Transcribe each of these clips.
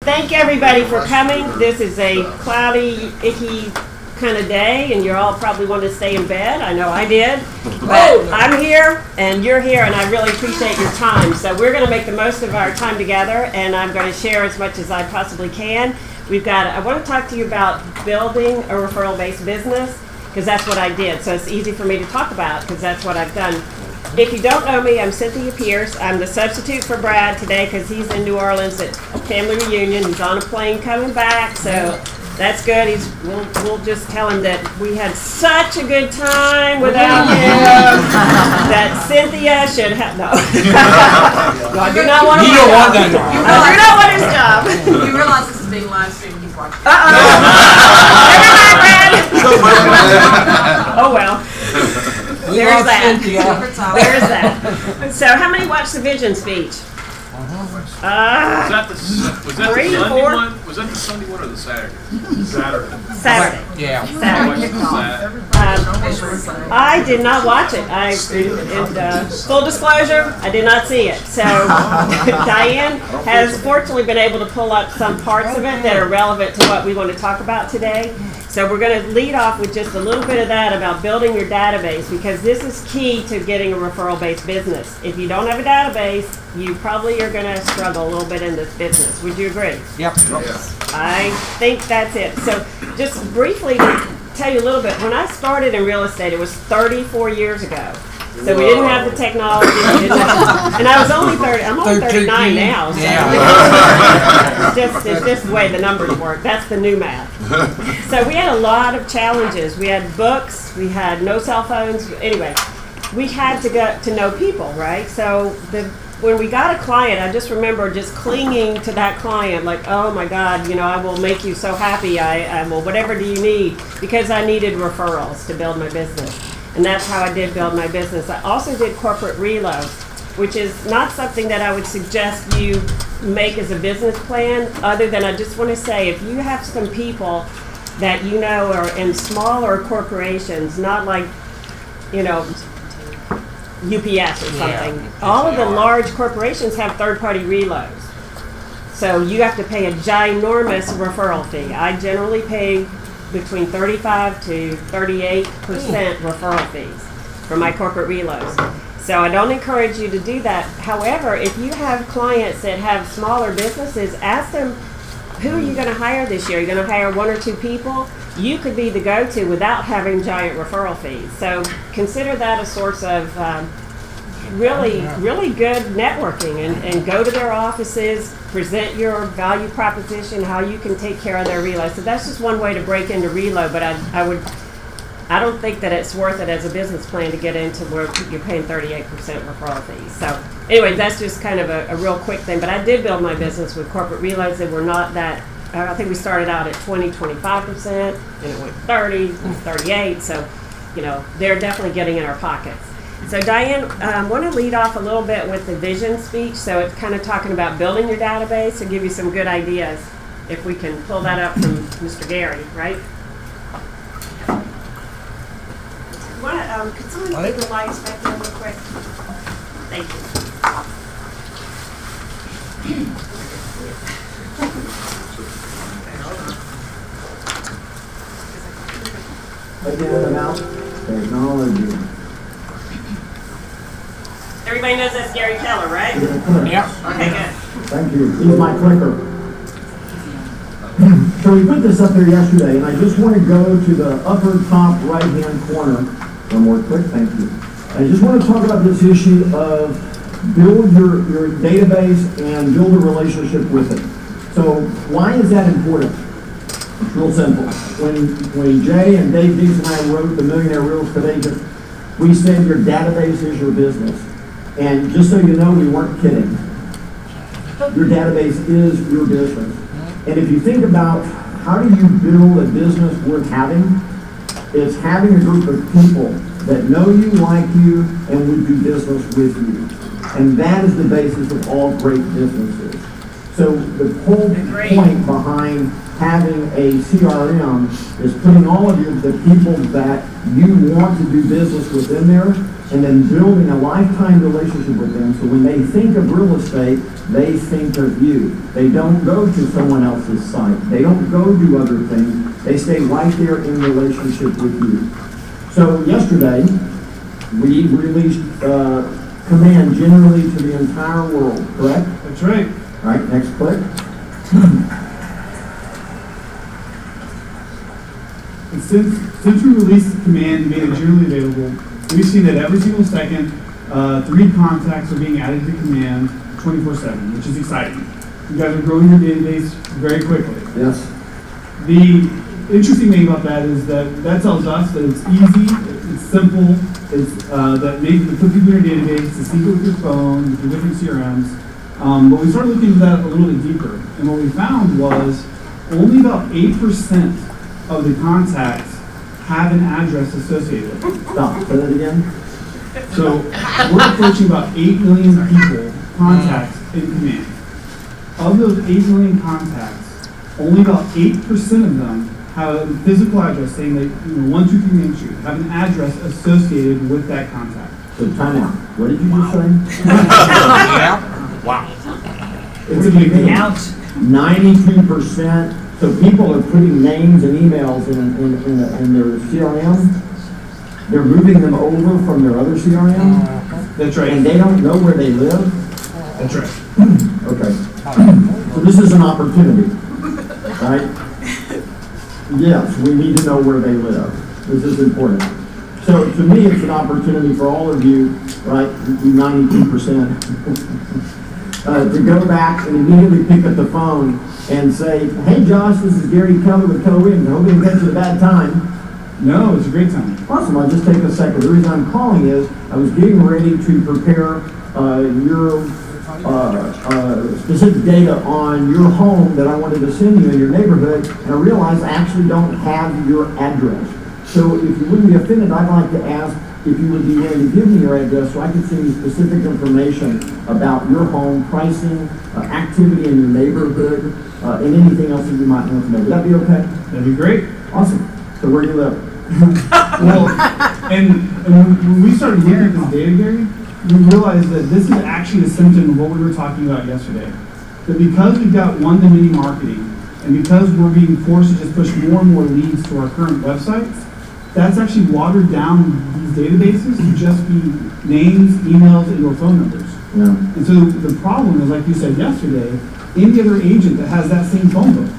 Thank everybody for coming. This is a cloudy, icky kind of day, and you all probably want to stay in bed. I know I did. But I'm here, and you're here, and I really appreciate your time. So we're going to make the most of our time together, and I'm going to share as much as I possibly can. I want to talk to you about building a referral-based business, because that's what I did. So it's easy for me to talk about, because that's what I've done. If you don't know me, I'm Cynthia Pierce. I'm the substitute for Brad today because he's in New Orleans at a family reunion. He's on a plane coming back, so that's good. We'll just tell him that we had such a good time without him that Cynthia should have. No. No, I do not want to. You don't want that job. I do not want his job. You realize this is being live streamed. He's watching. Never mind, Brad. Oh well. There's that. There's that. So, how many watched the vision speech? Was that the Sunday one? Was that the Sunday one or the Saturday? Saturday. Yeah. Saturday. I did not watch it. Full disclosure, I did not see it. So, Diane has fortunately been able to pull up some parts of it that are relevant to what we want to talk about today. So we're going to lead off with just a little bit of that about building your database, because this is key to getting a referral-based business. If you don't have a database, you probably are going to struggle a little bit in this business. Would you agree? Yep. Yes. I think that's it. So just briefly to tell you a little bit, when I started in real estate, it was 34 years ago. So we didn't have the technology, and I was only 30. I'm only 39 now. So it's just the way the numbers work. That's the new math. So we had a lot of challenges. We had books. We had no cell phones. Anyway, we had to get to know people, right? So when we got a client, I just remember just clinging to that client, like, oh my God, I will make you so happy. I will. Whatever do you need? Because I needed referrals to build my business. And that's how I did build my business. I also did corporate reload, which is not something that I would suggest you make as a business plan, other than I just want to say, if you have some people that you know are in smaller corporations, not like, UPS or something. All of the large corporations have third-party reloads. So you have to pay a ginormous referral fee. I generally pay between 35 to 38% referral fees for my corporate reloads. So I don't encourage you to do that. However, if you have clients that have smaller businesses, ask them, who are you going to hire this year? Are you going to hire 1 or 2 people? You could be the go-to without having giant referral fees. So consider that a source of really good networking, and go to their offices, present your value proposition, how you can take care of their reload. So that's just one way to break into reload, but I don't think that it's worth it as a business plan to get into where you're paying 38% referral fees. So anyway, that's just kind of a real quick thing. But I did build my business with corporate reloads that were not that, I think we started out at 25%, and it went 30, 38. So, they're definitely getting in our pockets. So Diane, I want to lead off a little bit with the vision speech. So it's kind of talking about building your database and give you some good ideas. If we can pull that up from Mr. Gary, right? Could someone get the lights back there real quick? Thank you. Technology. Everybody knows that's Gary Keller, right? Yeah. Okay, good. Thank you. He's my clicker. So we put this up there yesterday, and I just want to go to the upper top right-hand corner. One more click, thank you. I just want to talk about this issue of build your database and build a relationship with it. So why is that important? It's real simple. When Jay and Dave Dees and I wrote the Millionaire Real Estate Agent, we said your database is your business. And just so you know, we weren't kidding. Your database is your business. And if you think about how do you build a business worth having, it's having a group of people that know you, like you, and would do business with you. And that is the basis of all great businesses. So the whole point behind having a CRM is putting all of the people that you want to do business with in there, and then building a lifetime relationship with them. So when they think of real estate, they think of you. They don't go to someone else's site. They don't go do other things. They stay right there in relationship with you. So yesterday, we released Command generally to the entire world, correct? That's right. All right, next click. And since we released the command and made it generally available, we've seen that every single second, 3 contacts are being added to command 24/7, which is exciting. You guys are growing your database very quickly. Yes. The interesting thing about that is that tells us that it's easy, it's simple, it's that maybe you put people in your database to sync it with your phone, with your different CRMs. But we started looking into that a little bit deeper, and what we found was only about 8% of the contacts have an address associated with it. Stop. Say that again. So we're approaching about 8 million people, contacts in command. Of those 8 million contacts, only about 8% of them have a physical address saying that 123 Main Street, have an address associated with that contact. So time out. What did you just say? Wow. It's a big deal. 92%. So people are putting names and emails in their CRM. They're moving them over from their other CRM. That's right. And they don't know where they live. That's right. Okay. So this is an opportunity, right? Yes, we need to know where they live. This is important. So to me, it's an opportunity for all of you, right, you 92%, to go back and immediately pick up the phone and say, hey Josh, this is Gary Keller with Keller Williams. I hope you didn't catch it at a bad time. No, it's a great time. Awesome, I'll just take a second. The reason I'm calling is I was getting ready to prepare your specific data on your home that I wanted to send you in your neighborhood, and I realized I actually don't have your address. So if you wouldn't be offended, I'd like to ask if you would be willing to give me your address so I can send you specific information about your home, pricing, activity in your neighborhood, and anything else that you might want to know. Would that be okay? That'd be great. Awesome. So where do you live? Well, and when we started looking at this data, Gary, we realized that this is actually a symptom of what we were talking about yesterday. That because we've got one-to-many marketing, and because we're being forced to just push more and more leads to our current websites, that's actually watered down these databases to just be names, emails, and or phone numbers. Yeah. And so the problem is, like you said yesterday, any other agent that has that same phone book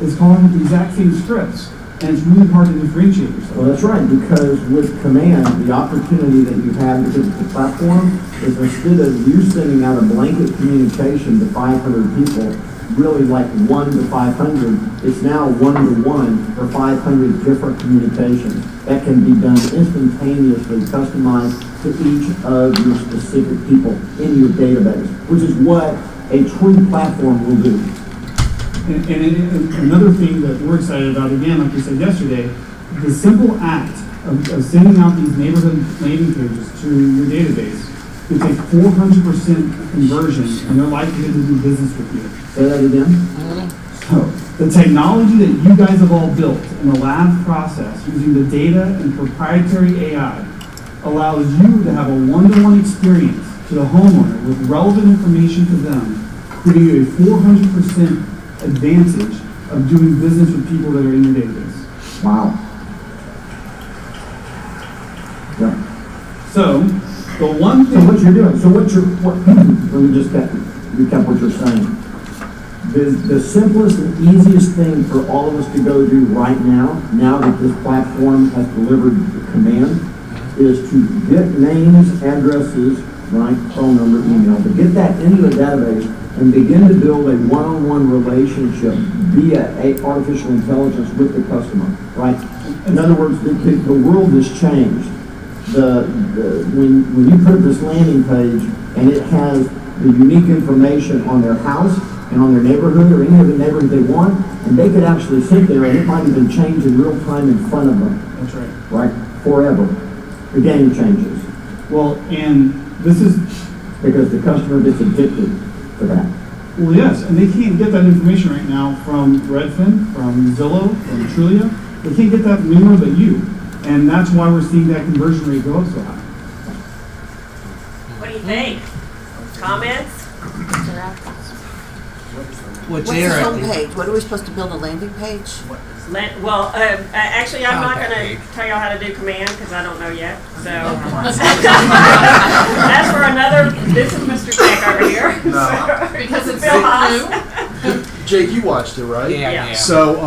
is calling with the exact same scripts. And it's really hard to differentiate yourself. Well, that's right, because with Command, the opportunity that you have because of the platform is instead of you sending out a blanket communication to 500 people, really like 1 to 500, it's now 1-to-1 for 500 different communications. That can be done instantaneously, customized to each of your specific people in your database, which is what a true platform will do. And another thing that we're excited about, again, like we said yesterday, the simple act of sending out these neighborhood landing pages to your database could take 400% conversion and they're likely to do business with you. Say that again. So, the technology that you guys have all built in the lab process using the data and proprietary AI allows you to have a one-to-one experience to the homeowner with relevant information to them, giving you a 400% advantage of doing business with people that are in your database. Wow. Yeah. So, the one thing... So what you're doing, let me just recap what you're saying. The simplest and easiest thing for all of us to go do right now that this platform has delivered the command, is to get names, addresses, right, phone number, email, to get that into the database and begin to build a one-on-one relationship via artificial intelligence with the customer, right? In other words, the world has changed. When you put up this landing page and it has the unique information on their house and on their neighborhood or any of the neighborhood they want, and they could actually sit there and it might even change in real time in front of them. That's right. Right? Forever. The game changes. Well, and this is... Because the customer gets addicted to that. Well, yes, and they can't get that information right now from Redfin, from Zillow, from Trulia. They can't get that from anyone but you. And that's why we're seeing that conversion rate go up so high. you think? Comments? Well, What's the Jared, homepage? What are we supposed to build, a landing page? Well, actually, I'm not going Contact to page. tell y'all how to do command because I don't know yet. So that's for another. This is Mr. Jack over here. No. Because it's Phil so Haas. new. Jake, you watched it, right? yeah. So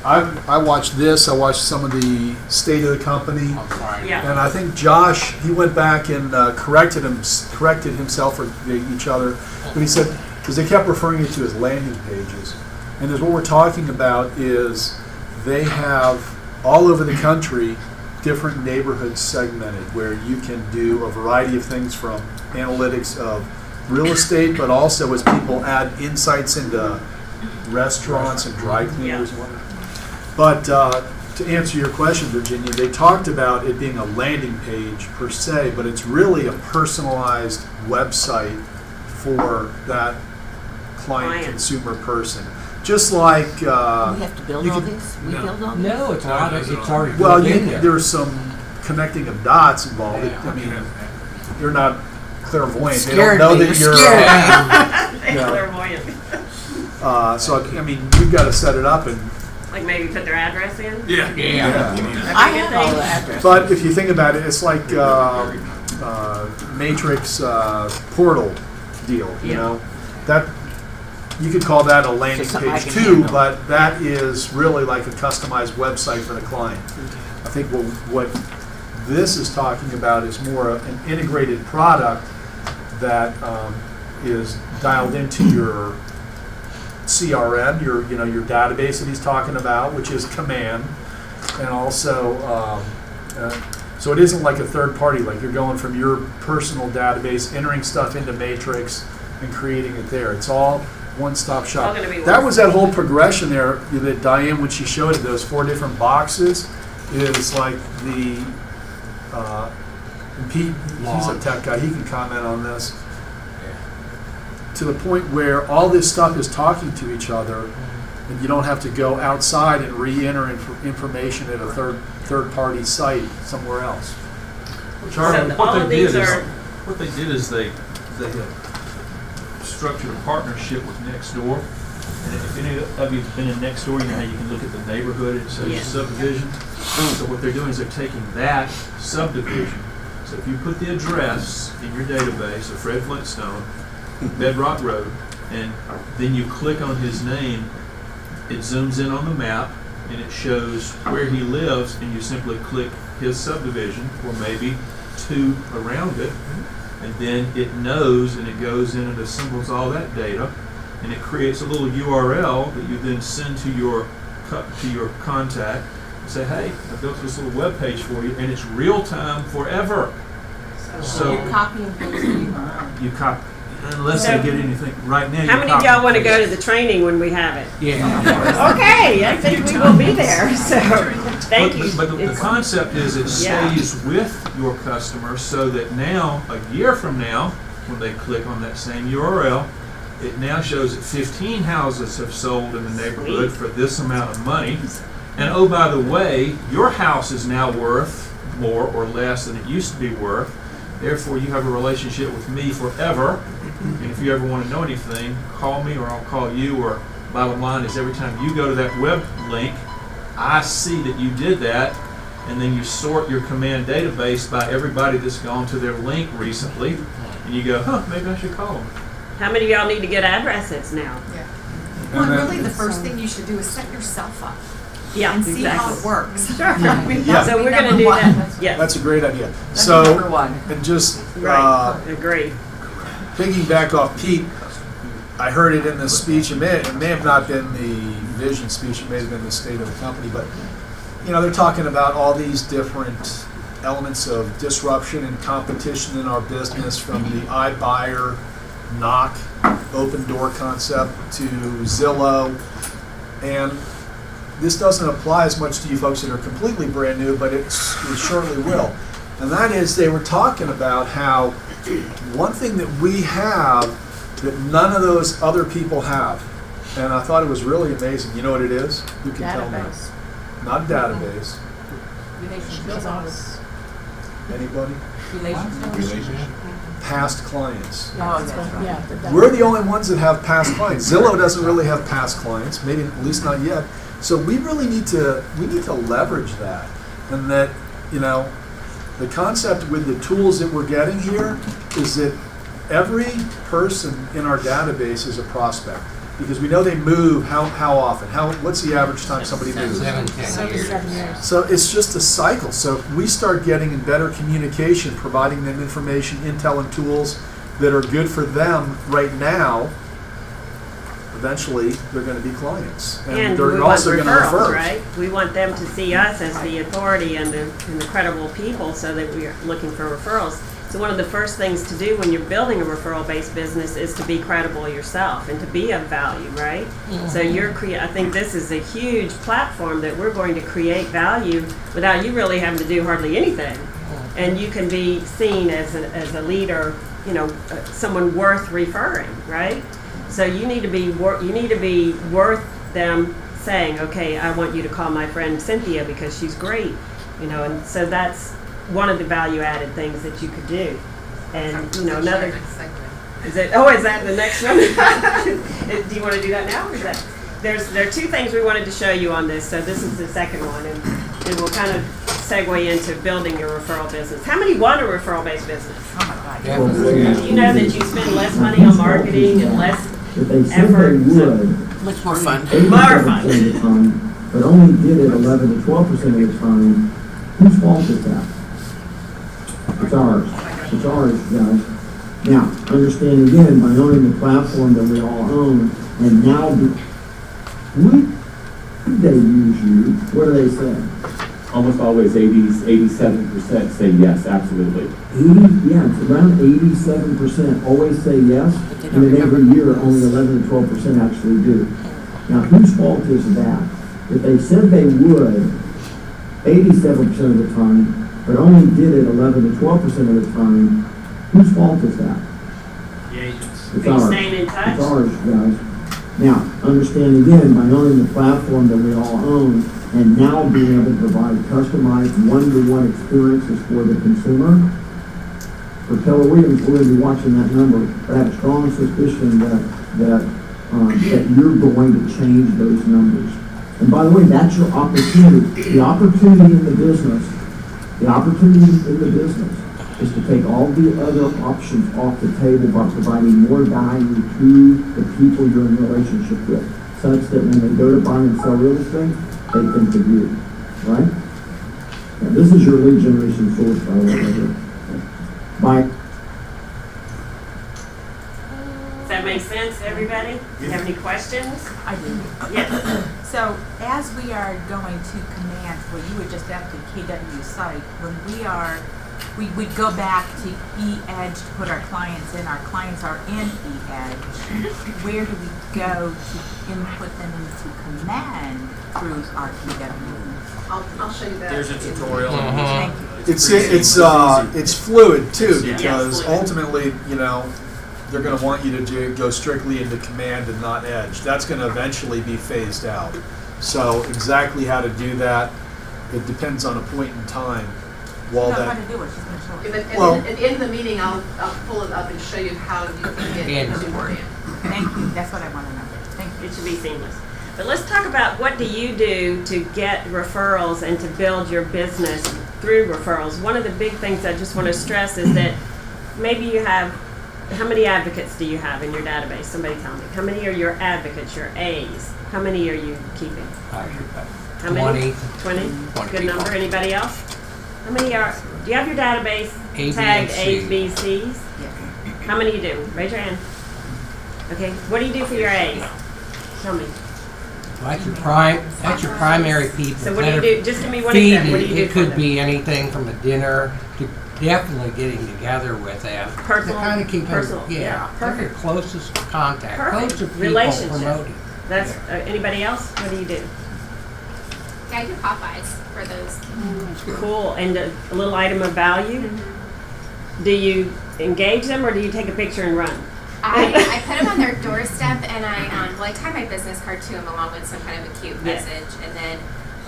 I watched this. I watched some of the state of the company, I'm sorry. Yeah. and I think Josh, he went back and corrected himself or each other, but he said, because they kept referring it to as landing pages, and as what we're talking about is they have all over the country different neighborhoods segmented where you can do a variety of things from analytics of real estate, but also as people add insights into restaurants and dry cleaners and whatnot. But to answer your question, Virginia, they talked about it being a landing page per se, but it's really a personalized website for that client consumer person. Just like We have to build you all could- these? We No. build all these? No, it's not. It's already well, built in there. there's some connecting of dots involved. Yeah. I mean, you're not clairvoyant. They Scared don't know me. that You're you're. scared. No. Clairvoyant. So I mean, you've got to set it up, and Like maybe put their address in. Yeah. I have all the addresses. but if you think about it, it's like Matrix portal deal. You Yeah. know, that you could call that a landing something I page can too, handle. but that is really like a customized website for the client. I think what this is talking about is more of an integrated product that is dialed into your CRM, your database that he's talking about, which is command, and also so it isn't like a third party, like you're going from your personal database, entering stuff into Matrix, and creating it there. It's all one-stop shop. All gonna be That one. was that whole progression there that Diane, when she showed it, those 4 different boxes, is like the and Pete, he's a tech guy, he can comment on this. To the point where all this stuff is talking to each other, and you don't have to go outside and re-enter information at a third-party site somewhere else. Charlie, So all of these are. What they did is they had structured a partnership with Nextdoor. And if any of you have been in Nextdoor, you know how you can look at the neighborhood, it says Yes. subdivision. So what they're doing is they're taking that subdivision. So if you put the address in your database of Fred Flintstone, Bedrock Road, and then you click on his name, it zooms in on the map and it shows where he lives, and you simply click his subdivision or maybe 2 around it, and then it knows and it goes in and assembles all that data, and it creates a little URL that you then send to your contact and say, hey, I built this little web page for you, and it's real time forever. So You copy and paste it. you copy, unless So- they get anything right now. How many of y'all want to go to the training when we have it? Yeah. Okay, I think we will be there. So thank you. But the It's- concept is it Yeah. stays with your customer so that now, a year from now, when they click on that same URL, it now shows that 15 houses have sold in the neighborhood for this amount of money. And oh, by the way, your house is now worth more or less than it used to be worth. Therefore, you have a relationship with me forever. And if you ever want to know anything, call me or I'll call you. Or bottom line is, every time you go to that web link, I see that you did that, and then you sort your command database by everybody that's gone to their link recently, and you go, maybe I should call them. How many of y'all need to get addresses now? Well, really, the first thing you should do is set yourself up Yeah, and see how it exactly. works. Sure. I mean, Yeah. that So would we're be going to number do one. that. Yeah. That's a great idea. That's number So, one. and just Right. Agree. piggyback off Pete, I heard it in the speech. It may have not been the vision speech. It may have been the state of the company. But they're talking about all these different elements of disruption and competition in our business, from the iBuyer, knock, open door concept to Zillow, and this doesn't apply as much to you folks that are completely brand new, but it surely will. And that is, they were talking about how one thing that we have that none of those other people have, and I thought it was really amazing. You know what it is? Who can tell me? Database. Not database. Anybody? Relationship. Past clients. Oh, that's right. We're the only ones that have past clients. Zillow doesn't really have past clients, maybe at least not yet. So we really need to leverage that, and that, you know, the concept with the tools that we're getting here is that every person in our database is a prospect, because we know they move how often, what's the average time somebody moves? 7 years. So it's just a cycle. So if we start getting in better communication, providing them information, intel, and tools that are good for them right now, eventually they're going to be clients, And they're we want also going to refer. referrals, right? We want them to see us as the authority and the credible people, so that we are looking for referrals. So one of the first things to do when you're building a referral-based business is to be credible yourself and to be of value, right? So I think this is a huge platform that we're going to create value without you really having to do hardly anything. And you can be seen as a leader, you know, someone worth referring, right? So you need to be worth them saying, okay, I want you to call my friend Cynthia because she's great, you know. And so that's one of the value-added things that you could do. And you know, another is that the next one? Do you want to do that now, or is that there are two things we wanted to show you on this. So this is the second one, and we'll kind of segue into building your referral business. How many want a referral-based business? Oh my God. Yeah. You know that you spend less money on marketing and less If they said effort. they would, Much more fun. 87% of the time, but only did it 11 to 12% of the time, whose fault is that? It's ours. It's ours, guys. Now, understand again, by owning the platform that we all own, and now would they use you? What do they say? Almost always 87% say yes, absolutely. 80, yeah, it's around 87% always say yes, and then every year only 11 to 12% actually do. Now, whose fault is that? If they said they would 87% of the time, but only did it 11 to 12% of the time, whose fault is that? The agents. It's Are you ours. staying in touch? It's ours, guys. Now, understand again, by owning the platform that we all own, and now being able to provide customized one-to-one experiences for the consumer, for Keller Williams, we're going to be watching that number, but I have a strong suspicion that you're going to change those numbers. And by the way, that's your opportunity. The opportunity in the business is to take all the other options off the table by providing more value to the people you're in relationship with, such that when they go to buy and sell real estate, they think of you, right? Now, this is your lead generation source, by the way, right here. Does that make sense to everybody? Do you have any questions? I do. Yes. So as we are going to command, well, you were just at the KW site, when we go back to eEdge to put our clients in, our clients are in eEdge. Where do we go to input them into command through our KW? I'll show you that. There's a tutorial. Thank you. It's fluid too, Yeah. because fluid. ultimately, you know, they're going to want you to go strictly into command and not edge. That's going to eventually be phased out. So exactly how to do that, it depends on a point in time. While She knows that, how to do it, she's going to show Yeah, us. but Well- at the end of the meeting, I'll pull it up and show you how you can get Yeah. into command. Thank you, that's what I want to know. Thank you. It should be seamless. But let's talk about what do you do to get referrals and to build your business through referrals. One of the big things I just want to stress is that maybe you have, how many advocates do you have in your database? Somebody tell me. How many are your advocates, your A's? How many are you keeping? How many? 20? 20 Good people. number. Anybody else? How many are, do you have your database A, B, tagged and C. A's, B's, C's? How many you do? Raise your hand. Okay. What do you do for your A's? Tell me. That's your primary people. So what do that you are do? Just give me one example. What do you do It for could them? be anything from a dinner to definitely getting together with them. Personal- To kind of keep personal, them, yeah, yeah, they're your closest contact, Perfect. closest people Relationship. promoted. That's anybody else? What do you do? Yeah, I do Popeyes for those. Cool. And a little item of value. Do you engage them or do you take a picture and run? I put them on their doorstep and I tie my business card to them along with some kind of a cute Yeah. message, and then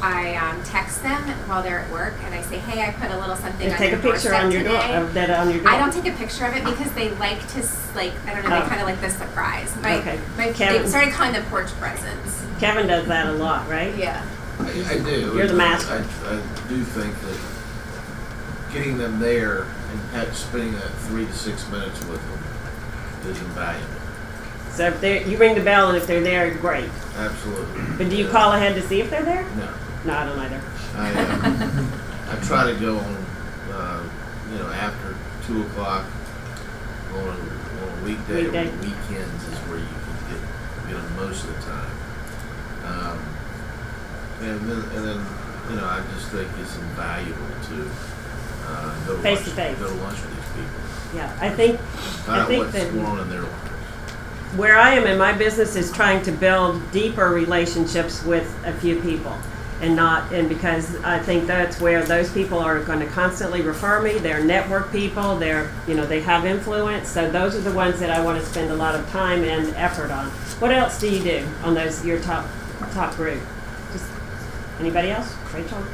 I text them while they're at work, and I say, hey, I put a little something on take your a picture doorstep on your door today. of that on your door. I don't take a picture of it because they like to, I don't know, they kind of like the surprise. They started calling them porch presents. Kevin does that a lot, right? Yeah. I do. You're the master. I do think that getting them there and spending that 3 to 6 minutes with them is invaluable. So if you ring the bell and if they're there, great. Absolutely. But do you call ahead to see if they're there? No. No, I don't either. I try to go on, after 2 o'clock on a weekday or weekends is where you can get them most of the time. And then I just think it's invaluable to go Face to face. Go to lunch with these people. Yeah, I think what's that going on in their lives. where I am in my business is trying to build deeper relationships with a few people, and because I think that's where those people are going to constantly refer me. They're network people. They have influence. So those are the ones that I want to spend a lot of time and effort on. What else do you do on your top group? Just anybody else? Rachel?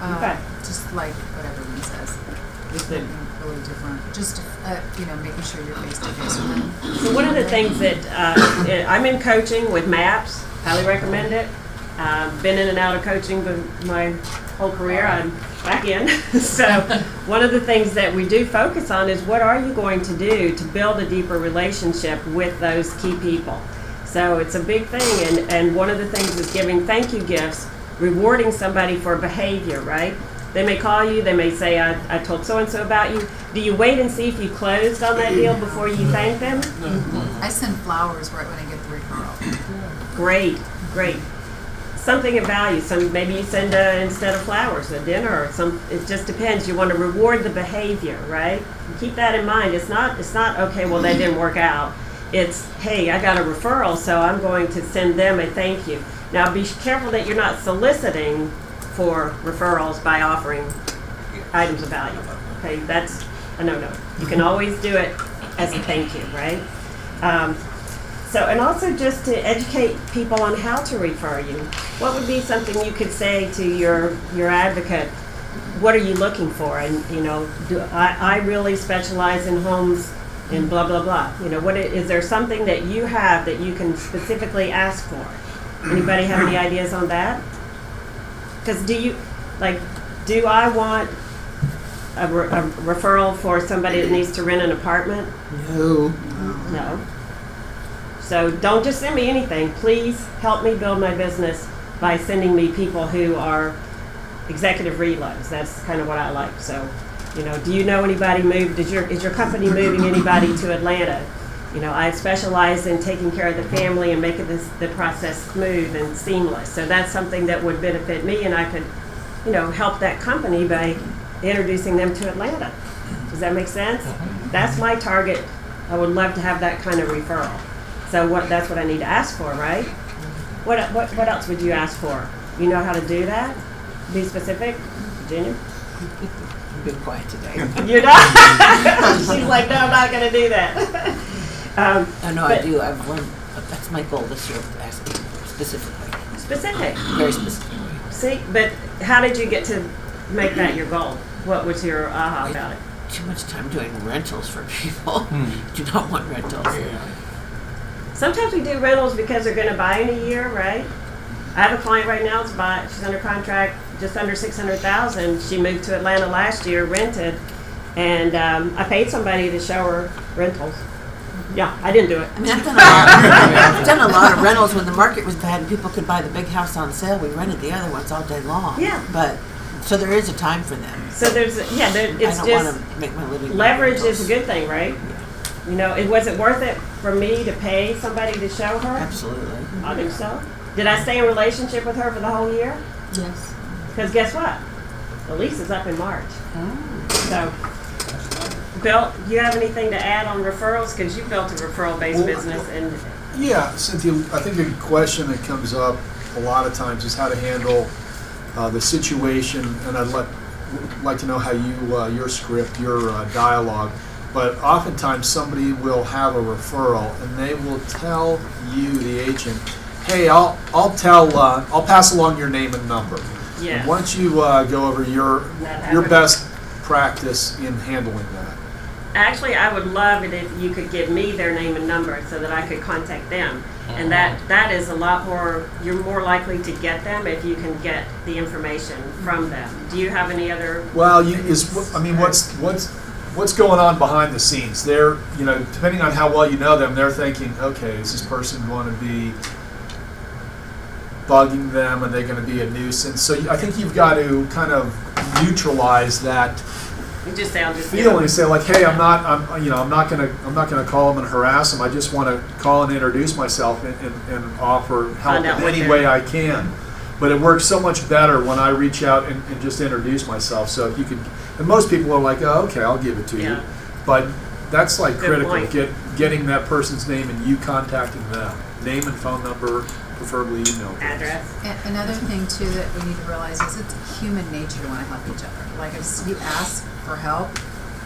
Okay. Just like what everyone says. There's nothing really different. Just making sure you're face to face with them. So one of the things that I'm in coaching with MAPS. Highly recommend it. Been in and out of coaching my whole career. I'm back in. So one of the things that we do focus on is what are you going to do to build a deeper relationship with those key people. So it's a big thing, and one of the things is giving thank you gifts, rewarding somebody for behavior, right? They may call you, they may say, I told so-and-so about you. Do you wait and see if you closed on that deal before you thank them? I send flowers right when I get the referral. Great. Something of value. Maybe you send instead of flowers, a dinner or some. It just depends. You want to reward the behavior, right? Keep that in mind. It's not okay. Well, that didn't work out. It's hey, I got a referral, so I'm going to send them a thank you. Now, be careful that you're not soliciting for referrals by offering items of value. Okay, that's a no-no. You can always do it as a thank you, right? And also just to educate people on how to refer you. What would be something you could say to your advocate? What are you looking for? And I really specialize in homes in blah blah blah. Is there something that you have that you can specifically ask for? Anybody have any ideas on that? Because do I want a referral for somebody that needs to rent an apartment? No. So don't just send me anything. Please help me build my business by sending me people who are executive reloads. That's kind of what I like. So, do you know anybody is your company moving anybody to Atlanta? I specialize in taking care of the family and making the process smooth and seamless. So that's something that would benefit me, and I could, help that company by introducing them to Atlanta. Does that make sense? That's my target. I would love to have that kind of referral. So that's what I need to ask for, right? What else would you ask for? You know how to do that? Be specific, Virginia. You've been quiet today. You're not. She's like, no, I'm not going to do that. I do. I've learned. That's my goal this year. Asking specifically. Specific. Very specifically. See, but how did you get to make that your goal? What was your aha about it? Too much time doing rentals for people. Do not want rentals. Yeah. Sometimes we do rentals because they're going to buy in a year, right? I have a client right now she's under contract just under $600,000. She moved to Atlanta last year, rented, and I paid somebody to show her rentals. Yeah, I didn't do it. I mean, I've done a lot of rentals when the market was bad and people could buy the big house on sale. We rented the other ones all day long. Yeah. So there is a time for them. So it's I don't want to make my living. Leverage is a good thing, right? Yeah. Was it worth it for me to pay somebody to show her? Absolutely. I think so. Did I stay in relationship with her for the whole year? Yes. Because guess what? The lease is up in March. So, Bill, do you have anything to add on referrals? Because you built a referral-based business. Yeah, Cynthia, I think a question that comes up a lot of times is how to handle the situation, and I'd like to know how your script, your dialogue. But oftentimes somebody will have a referral and they will tell you, the agent, hey, I'll pass along your name and number. Yeah. And why don't you go over your best practice in handling that? Actually, I would love it if you could give me their name and number so that I could contact them. And that is a lot more, you're more likely to get them if you can get the information from them. Do you have any other? Well, what's going on behind the scenes? They're, depending on how well you know them, they're thinking, okay, is this person going to be bugging them? Are they going to be a nuisance? So I think you've got to kind of neutralize that Just say, I'll just feeling. Say like, hey, I'm not gonna call them and harass them. I just want to call and introduce myself and offer help in any way I can. But it works so much better when I reach out and just introduce myself. So if you could, and most people are like, oh, okay, I'll give it to you. But that's like critical. Getting that person's name and you contacting them, name and phone number, preferably email address. Another thing too that we need to realize is it's human nature to want to help each other. Like if you ask for help,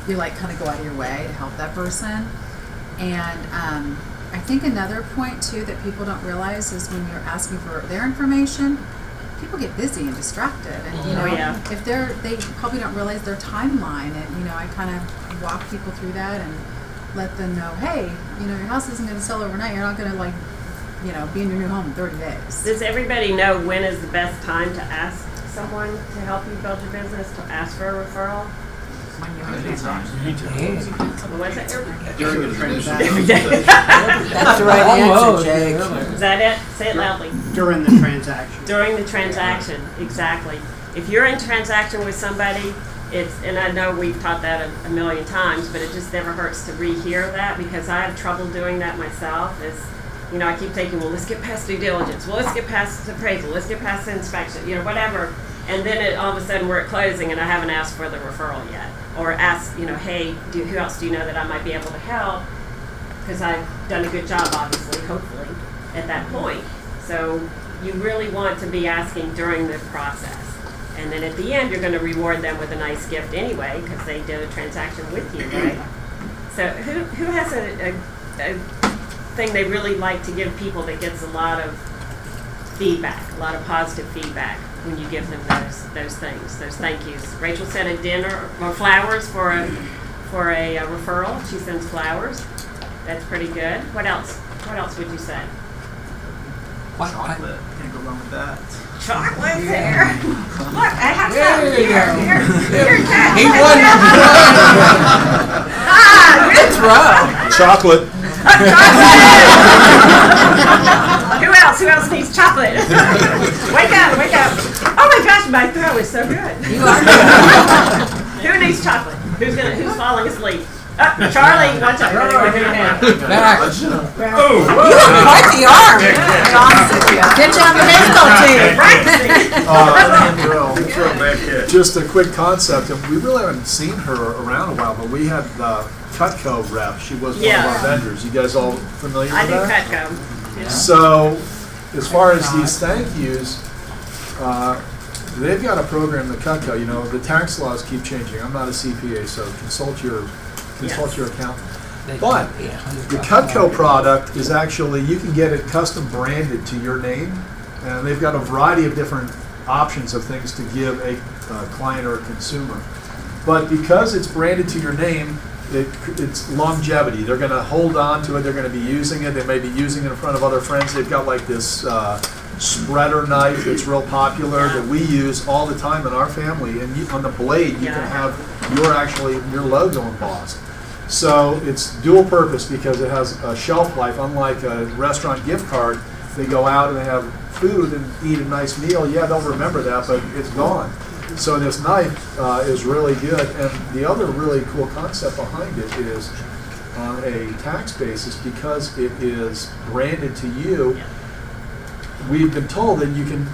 you like kind of go out of your way to help that person. And I think another point too that people don't realize is when you're asking for their information, people get busy and distracted, and if they probably don't realize their timeline. And I kind of walk people through that and let them know, hey, your house isn't going to sell overnight. You're not going to be in your new home in 30 days. Does everybody know when is the best time to ask someone to help you build your business, to ask for a referral? When you're in transaction. What's it? During the transaction. That's the right answer, Jake. Is that it? Say it loudly. During the transaction. During the transaction, exactly. If you're in transaction with somebody, and I know we've taught that a million times, but it just never hurts to rehear that, because I have trouble doing that myself. I keep thinking, well, let's get past due diligence. Well, let's get past appraisal. Let's get past the inspection, whatever. And then all of a sudden we're at closing and I haven't asked for the referral yet. Or ask, hey, who else do you know that I might be able to help? Because I've done a good job, obviously, hopefully, at that point. So you really want to be asking during the process. And then at the end, you're going to reward them with a nice gift anyway, because they did a transaction with you, right? So who has a thing they really like to give people that gets a lot of feedback, a lot of positive feedback when you give them those things, those thank yous? Rachel said a dinner or flowers for a referral. She sends flowers. That's pretty good. What else? What else would you say? Chocolate. Can't go wrong with that. Chocolate there. Look, I have some here. Here, Jack. He won. It's rough. Chocolate. Who else needs chocolate? Wake up. Oh my gosh, my throat is so good. You are Who needs chocolate? Who's falling asleep? Charlie, watch out. Back. You have quite the arm. Get you on the baseball team. Just a quick concept, and we really haven't seen her around a while, but we had the Cutco rep. She was one of our vendors. You guys all familiar with that? I do Cutco. Yeah. So, as far as these thank yous, they've got a program, the Cutco. The tax laws keep changing. I'm not a CPA, so consult your accountant. But the Cutco product is actually, you can get it custom branded to your name, and they've got a variety of different options of things to give a client or a consumer. But because it's branded to your name, it's longevity. They're going to hold on to it. They're going to be using it. They may be using it in front of other friends. They've got like this spreader knife that's real popular that we use all the time in our family. And on the blade, you can have your logo embossed. So it's dual purpose because it has a shelf life. Unlike a restaurant gift card, they go out and they have food and eat a nice meal. Yeah, they'll remember that, but it's gone. So this knife is really good. And the other really cool concept behind it is on a tax basis, because it is branded to you. We've been told that you can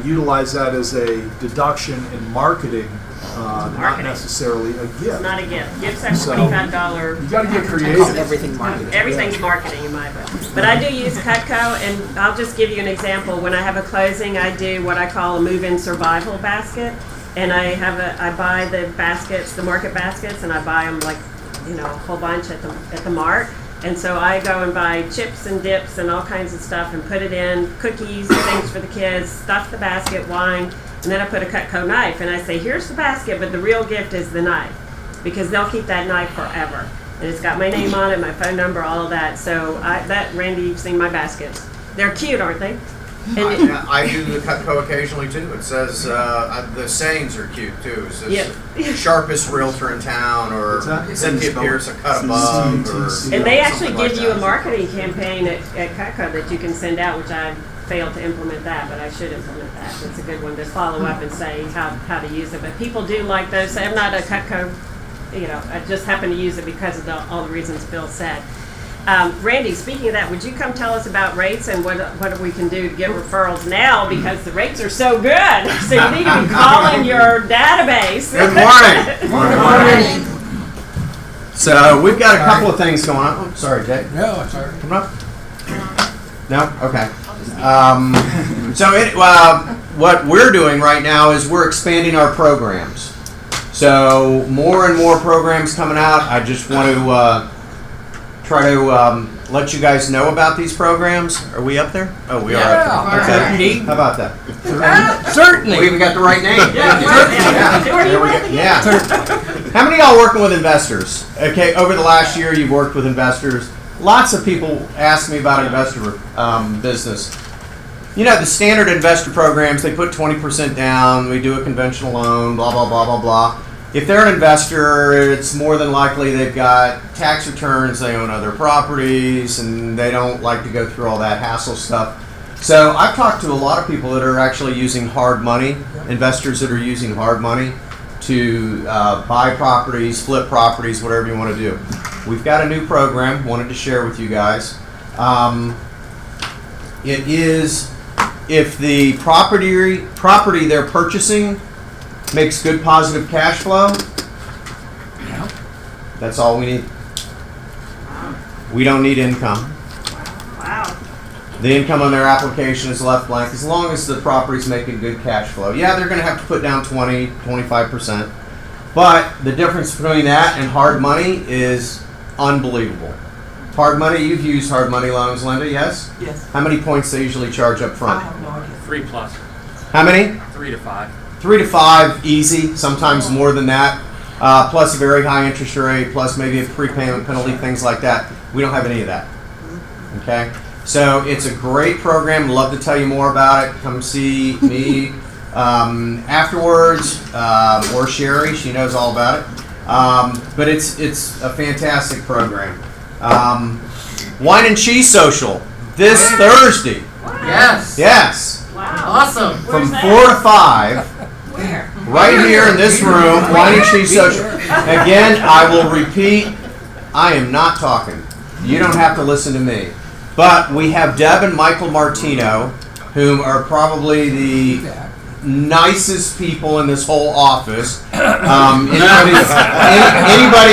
utilize that as a deduction in marketing, not necessarily a gift. It's not a gift. Gifts have $25. You got to get creative. Everything's marketing. Everything's marketing in my book. But I do use Cutco, and I'll just give you an example. When I have a closing, I do what I call a move-in survival basket, and I buy the baskets, the market baskets, and I buy them like a whole bunch at the mart. And so I go and buy chips and dips and all kinds of stuff and put it in, cookies, things for the kids, stuff the basket, wine, and then I put a Cutco knife and I say, here's the basket, but the real gift is the knife, because they'll keep that knife forever. And it's got my name on it, my phone number, all of that. So Randy, you've seen my baskets. They're cute, aren't they? I do the Cutco occasionally too. It says the sayings are cute too. It says sharpest realtor in town, or Cynthia Pierce a cut above, and they actually give you a marketing campaign at Cutco that you can send out, which I failed to implement that, but I should implement that. It's a good one to follow up and say how to use it. But people do like those. I'm not a Cutco, I just happen to use it because of all the reasons Bill said. Randy, speaking of that, would you come tell us about rates and what we can do to get referrals now, because the rates are so good. So you need to be calling your database. Good morning. Good morning. So we've got a couple of things going on. Oh, sorry, Jay. No, sorry. Come up. No? Okay. What we're doing right now is we're expanding our programs. So more and more programs coming out. I just want to try to let you guys know about these programs. Are we up there? Oh, we are up there. Okay. How about that? Certainly. We even got the right name. Yeah. How many of y'all working with investors? Okay, over the last year you've worked with investors. Lots of people ask me about investor business. The standard investor programs, they put 20% down, we do a conventional loan, blah, blah, blah, blah, blah. If they're an investor, it's more than likely they've got tax returns, they own other properties, and they don't like to go through all that hassle stuff. So I've talked to a lot of people that are actually using hard money, investors that are using hard money to buy properties, flip properties, whatever you want to do. We've got a new program, wanted to share with you guys. It is, if the property they're purchasing makes good positive cash flow, that's all we need. We don't need income. Wow. The income on their application is left blank as long as the property's making good cash flow. Yeah, they're going to have to put down 20, 25%. But the difference between that and hard money is unbelievable. Hard money, you've used hard money loans, Linda, yes? Yes. How many points they usually charge up front? I have no idea. 3+. How many? 3 to 5. 3 to 5, easy, sometimes more than that, plus a very high interest rate, plus maybe a prepayment penalty, things like that. We don't have any of that, okay? So it's a great program. Love to tell you more about it. Come see me afterwards, or Sherry, she knows all about it. But it's a fantastic program. Wine and Cheese Social, this Thursday. Yes. Yes. Wow. Awesome. From 4 to 5. Where? Right here in this room, Wine and Cheese Social. Again, I will repeat, I am not talking. You don't have to listen to me. But we have Deb and Michael Martino, whom are probably the nicest people in this whole office. Anybody,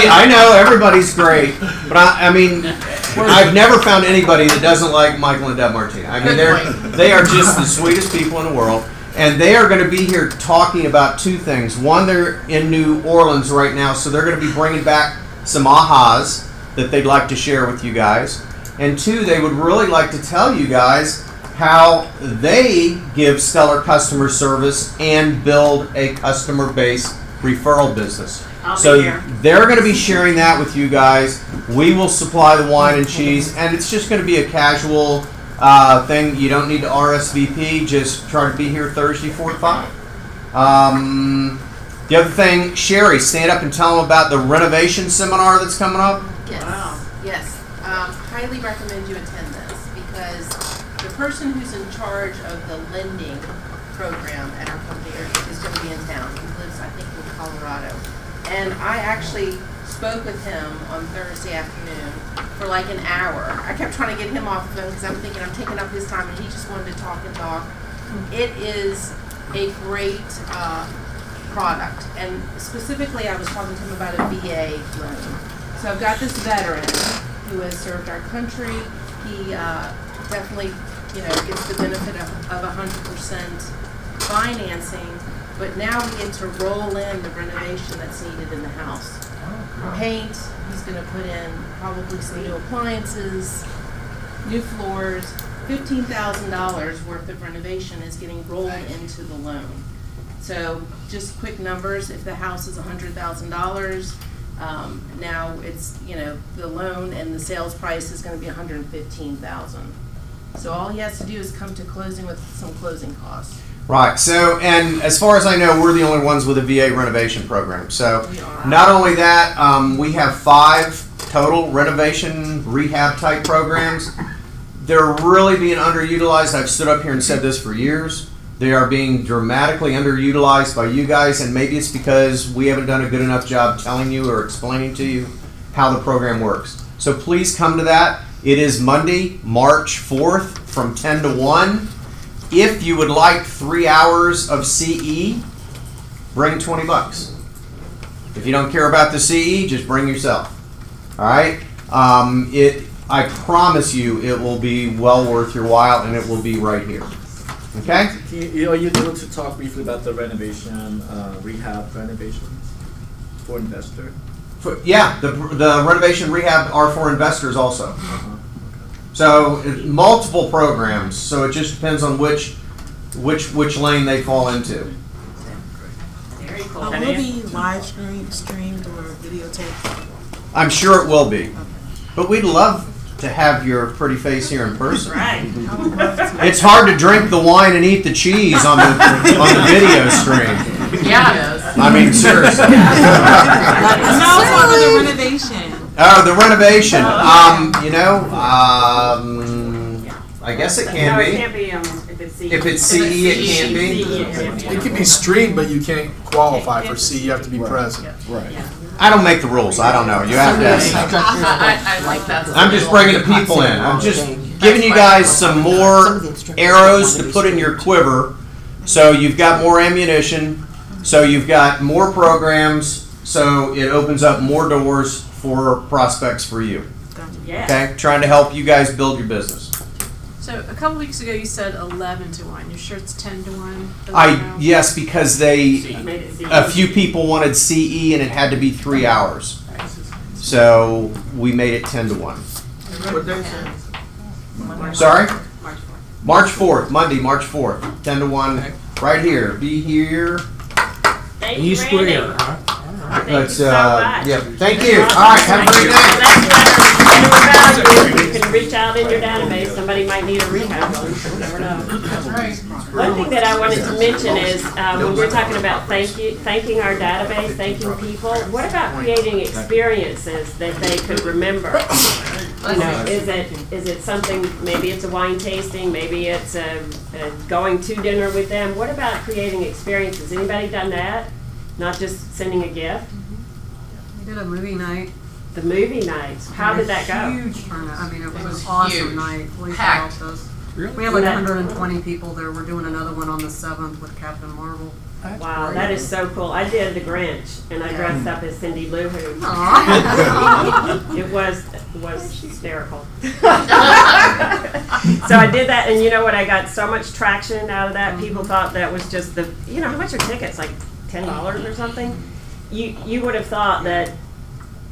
I know everybody's great, but I mean, I've never found anybody that doesn't like Michael and Deb Martino. I mean, they are just the sweetest people in the world. And they are going to be here talking about two things. One, they're in New Orleans right now, so they're going to be bringing back some ahas that they'd like to share with you guys. And two, they would really like to tell you guys how they give stellar customer service and build a customer-based referral business. So they're going to be sharing that with you guys. We will supply the wine and cheese, and it's just going to be a casual thing. You don't need to RSVP. Just try to be here Thursday 4 to 5. The other thing, Sherry, stand up and tell them about the Renovation Seminar that's coming up. Yes. Wow. Yes. Highly recommend you attend this, because the person who's in charge of the lending program at our company is going to be in town. He lives, I think, in Colorado. And I actually spoke with him on Thursday afternoon for like an hour. I kept trying to get him off the phone because I'm thinking I'm taking up his time, and he just wanted to talk and talk. It is a great product, and specifically I was talking to him about a VA loan. So I've got this veteran who has served our country. He definitely, gets the benefit of 100% financing, but now we get to roll in the renovation that's needed in the house. paint. He's going to put in probably some new appliances, new floors. $15,000 worth of renovation is getting rolled into the loan. So just quick numbers, if the house is $100,000, now it's, you know, the loan and the sales price is going to be $115,000. So all he has to do is come to closing with some closing costs. Right. So, and as far as I know, we're the only ones with a VA renovation program. So, not only that, we have 5 total renovation rehab type programs. They're really being underutilized. I've stood up here and said this for years. They are being dramatically underutilized by you guys, and maybe it's because we haven't done a good enough job telling you or explaining to you how the program works. So please come to that. It is Monday, March 4th from 10 to 1. If you would like 3 hours of CE, bring $20. If you don't care about the CE, just bring yourself. All right? I promise you it will be well worth your while, and it will be right here. Okay? Are you able to talk briefly about the renovation, rehab renovation for investor? Yeah, the renovation rehab are for investors also. So multiple programs. So it just depends on which lane they fall into. Very cool. Will it be live streamed or videotaped? I'm sure it will be, but we'd love to have your pretty face here in person. Right. It's hard to drink the wine and eat the cheese on the video stream. Yeah. I mean, seriously. No, for the renovation. Oh, the renovation. You know, I guess it can No, be. it can't be if it's CE. If it's CE, it can be. It can be streamed, but you can't qualify for C. You have to be present. Right. I don't make the rules. I don't know. You have to ask. I like that. I'm just bringing the people in. I'm just giving you guys some more arrows to put in your quiver, so you've got more ammunition, so you've got more programs, so it opens up more doors for prospects for you. Yeah. Okay? Trying to help you guys build your business. So a couple weeks ago you said 11 to 1. You're sure it's 10 to 1? Yes, because a few people wanted CE and it had to be 3 hours. So we made it 10 to 1. What day is it? Sorry? March 4th, Monday, March 4th, 10 to 1, right here. Be here. Thank you, Randy. Thank you so much. Yeah, thank you. All right, have a great day. You can reach out in your database. Somebody might need a rehab. You never know. One thing that I wanted to mention is when we're talking about thanking our database, thanking people, what about creating experiences that they could remember? You know, is it something, maybe it's a wine tasting, maybe it's going to dinner with them. What about creating experiences? Anybody done that? Not just sending a gift? We did a movie night. The movie nights. How did that go? Huge turnout. I mean, it was an awesome night. Police helped us. Really? We had like 120 people there. We're doing another one on the 7th with Captain Marvel. Wow, that is so cool. I did the Grinch, and I dressed up as Cindy Lou Who. It was hysterical. So I did that, and you know what? I got so much traction out of that. People thought that was just the, you know, how much are tickets? Like $10 or something? You would have thought that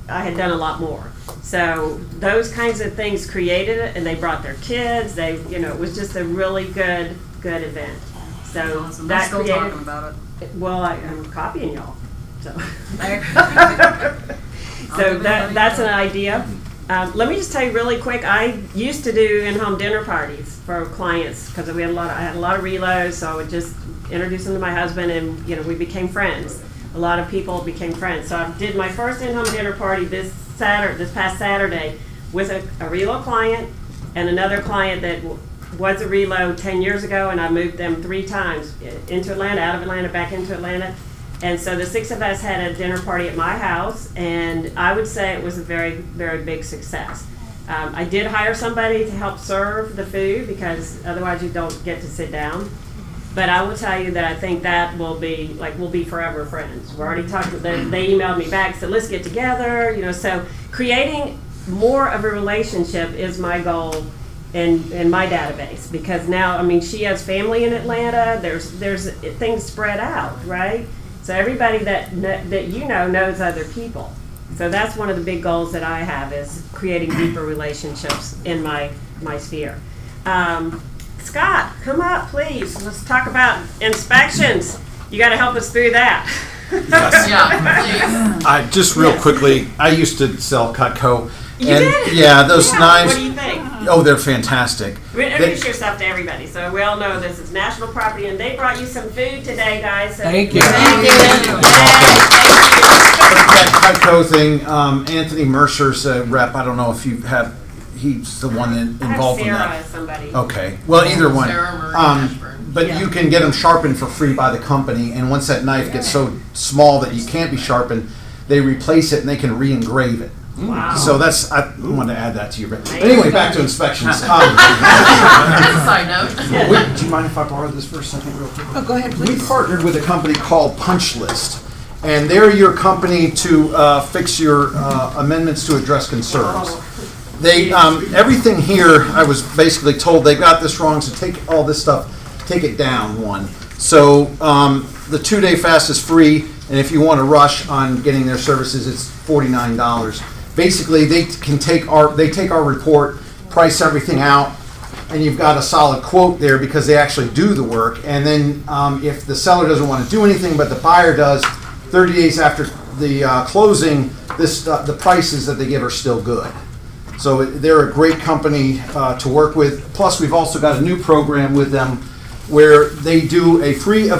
I had done a lot more. So those kinds of things created it, and they brought their kids. They, you know, it was just a really good event. So awesome. that still created. Talking about it. Well, I'm copying y'all. So, that's an idea. Let me just tell you really quick. I used to do in-home dinner parties for clients because I had a lot of reloads. So I would just introduce them to my husband, and you know, we became friends. A lot of people became friends. So I did my first in-home dinner party this past Saturday with a reload client and another client that was a reload 10 years ago, and I moved them 3 times into Atlanta, out of Atlanta, back into Atlanta. And so the 6 of us had a dinner party at my house, and I would say it was a very, very big success. I did hire somebody to help serve the food because otherwise you don't get to sit down. But I will tell you that I think that will be, like, we'll be forever friends. We're already talking, they emailed me back, said, let's get together, you know, so creating more of a relationship is my goal in my database, because now, I mean, she has family in Atlanta, there's things spread out, right? So everybody that you know knows other people. So that's one of the big goals that I have, is creating deeper relationships in my sphere. Scott, come up, please. Let's talk about inspections. You got to help us through that. Yes. Yeah, please. Just real quickly, I used to sell Cutco. You did? Yeah, those knives. What do you think? Oh, they're fantastic. Introduce yourself to everybody. So we all know this is national property, and they brought you some food today, guys. So Thank you. Thank you. That Cutco thing, Anthony Mercer's a rep. I don't know if you have. He's the one that involved in that. Somebody. Okay. Well, either one. But you can get them sharpened for free by the company, and once that knife gets so small that you can't be sharpened, they replace it and they can re-engrave it. Wow. So I wanted to add that to you. But anyway, back to inspections. That's a side note. Do you mind if I borrow this for a second real quick? Oh, go ahead, please. We partnered with a company called Punchlist, and they're your company to fix your amendments to address concerns. They everything here, I was basically told they got this wrong, so take all this stuff, take it down one. So the 2-day fast is free, and if you want to rush on getting their services, it's $49. Basically, they take our report, price everything out, and you've got a solid quote there because they actually do the work. And then if the seller doesn't want to do anything, but the buyer does, 30 days after the closing, the prices that they give are still good. So they're a great company to work with. Plus, we've also got a new program with them where they do a free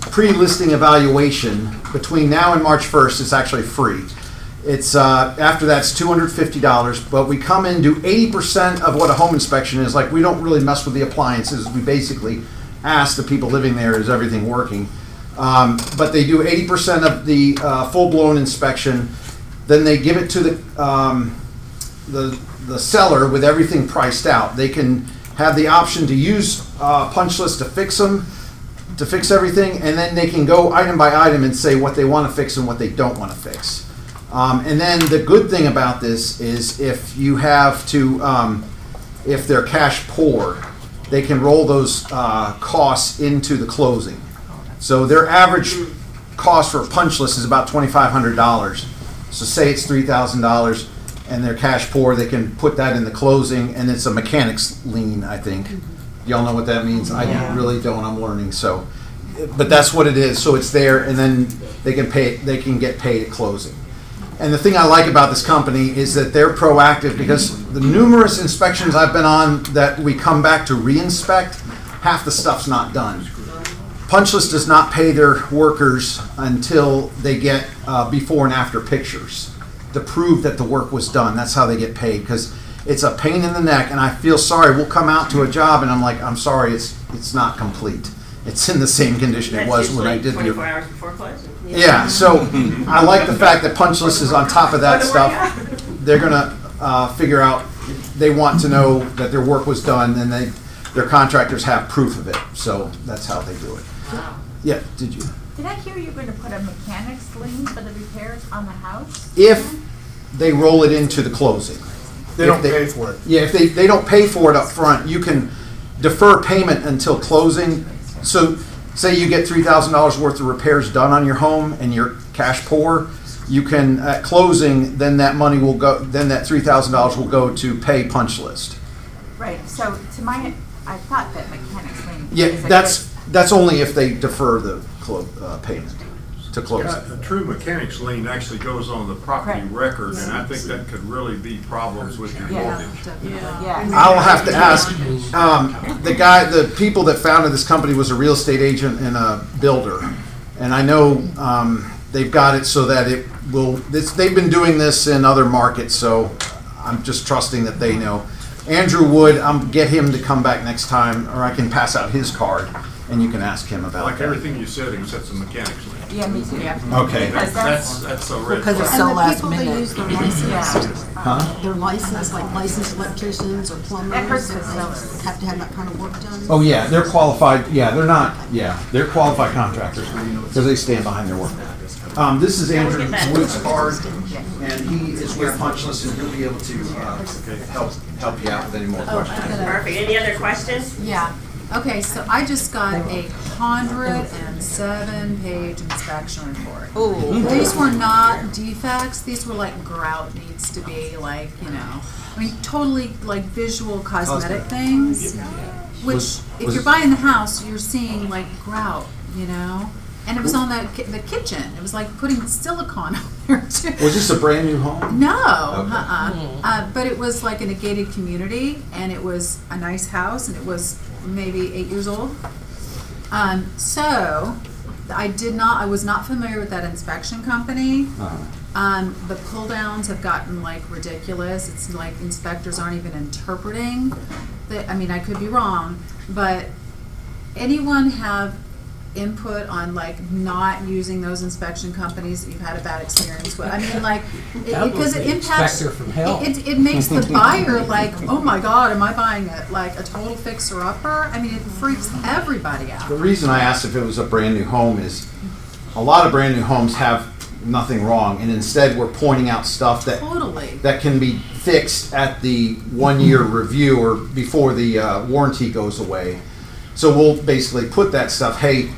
pre-listing evaluation between now and March 1st. It's actually free. It's after that's $250, but we come in, do 80% of what a home inspection is. Like, we don't really mess with the appliances. We basically ask the people living there, is everything working? But they do 80% of the full-blown inspection. Then they give it to the seller with everything priced out. They can have the option to use Punchlist to fix them, to fix everything, and then they can go item by item and say what they want to fix and what they don't want to fix. And then the good thing about this is if you have to, if they're cash poor, they can roll those costs into the closing. So their average cost for a Punchlist is about $2,500. So say it's $3,000 and they're cash poor, they can put that in the closing, and it's a mechanic's lien, I think. Y'all know what that means? I really don't, I'm learning. So, but that's what it is. So it's there, and then they can pay. They can get paid at closing. And the thing I like about this company is that they're proactive, because the numerous inspections I've been on that we come back to re-inspect, half the stuff's not done. Punchlist does not pay their workers until they get before and after pictures to prove that the work was done. That's how they get paid, because it's a pain in the neck, and I feel sorry. We'll come out to a job, and I'm like, I'm sorry, it's not complete. It's in the same condition it was when I did the 24 hours before closing. Yeah, so I like the fact that Punchlist is on top of that stuff. They're gonna figure out. They want to know that their work was done, and their contractors have proof of it. So that's how they do it. Wow. Yeah, did you? Did I hear you're going to put a mechanic's lien for the repairs on the house? If they roll it into the closing. They don't pay for it. Yeah, if they don't pay for it up front, you can defer payment until closing. So say you get $3,000 worth of repairs done on your home and you're cash poor, you can, at closing, then that money will go, then that $3,000 will go to pay Punchlist. Right, so I thought that mechanic's lien. Yeah, that's only if they defer the payment to close. Yeah, a true mechanic's lien actually goes on the property record, and I think that could really be problems with your mortgage. I'll have to ask. The people that founded this company was a real estate agent and a builder, and I know they've got it so that it will. They've been doing this in other markets, so I'm just trusting that they know. Andrew Wood, get him to come back next time, or I can pass out his card, and you can ask him about like that. everything you said, except the mechanics lien. Yeah, me too. Yeah. Okay. That's a red Because it's flag. so last People they minute. use, they're licensed. Huh? They're licensed, like licensed electricians or plumbers. That hurts the They sellers. have to have that kind of work done. Oh yeah, they're qualified. Yeah, they're not. Yeah, they're qualified contractors because they stand behind their work. This is Andrew Wood's card, and he is with Punchlist, and he'll be able to help you out with any more questions. Perfect. Any other questions? Yeah. Okay, so I just got a 107-page inspection report. Ooh. These were not defects. These were like grout needs to be like, you know, I mean, totally like visual cosmetic things. Which, if you're buying the house, you're seeing like grout, you know. And it was on the kitchen. It was like putting silicone on there too. Was this a brand new home? No, Okay. but it was like in a gated community, and it was a nice house, and it was maybe 8 years old. So I was not familiar with that inspection company. The pull downs have gotten like ridiculous. It's like inspectors aren't even interpreting. I mean, I could be wrong, but anyone have input on like not using those inspection companies that you've had a bad experience with? I mean, like, because it impacts. From hell. It makes the buyer like, oh my God, am I buying a total fixer upper? I mean, it freaks everybody out. The reason I asked if it was a brand new home is a lot of brand new homes have nothing wrong, and instead we're pointing out stuff that that can be fixed at the 1 year review or before the warranty goes away. So we'll basically put that stuff, hey,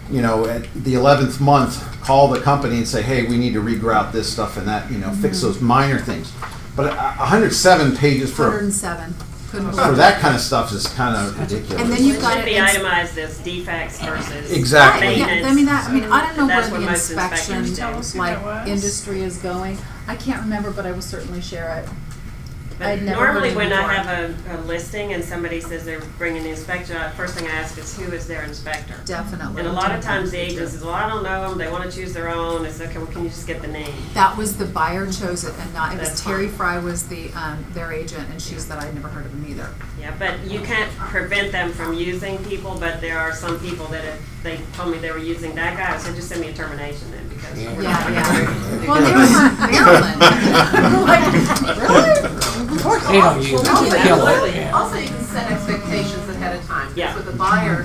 you know, at the 11th month, call the company and say, hey, we need to regrout this stuff and that, you know, fix those minor things. But 107 pages for 107. For that kind of stuff is kind of ridiculous. And then you've got to be itemized as defects versus exactly. Yeah, I mean, I don't know That's where the what most inspection inspectors do. like industry is going. I can't remember, but I will certainly share it. But normally when I have a listing and somebody says they're bringing the inspector, first thing I ask is who is their inspector? Definitely. And a lot of times the agent says, well, I don't know them, they want to choose their own. It's okay, well, can you just get the name? That was the buyer chose it, and not, it was That's Terry fine. Fry was the their agent, and she said I'd never heard of him either. Yeah, but you can't prevent them from using people, but there are some people that if they told me they were using that guy, I said just send me a termination then, because we're not going to Well, they were from Maryland. Like, really? Of course they don't use it. Absolutely. Also, you can set expectations ahead of time. Yeah. With the buyer,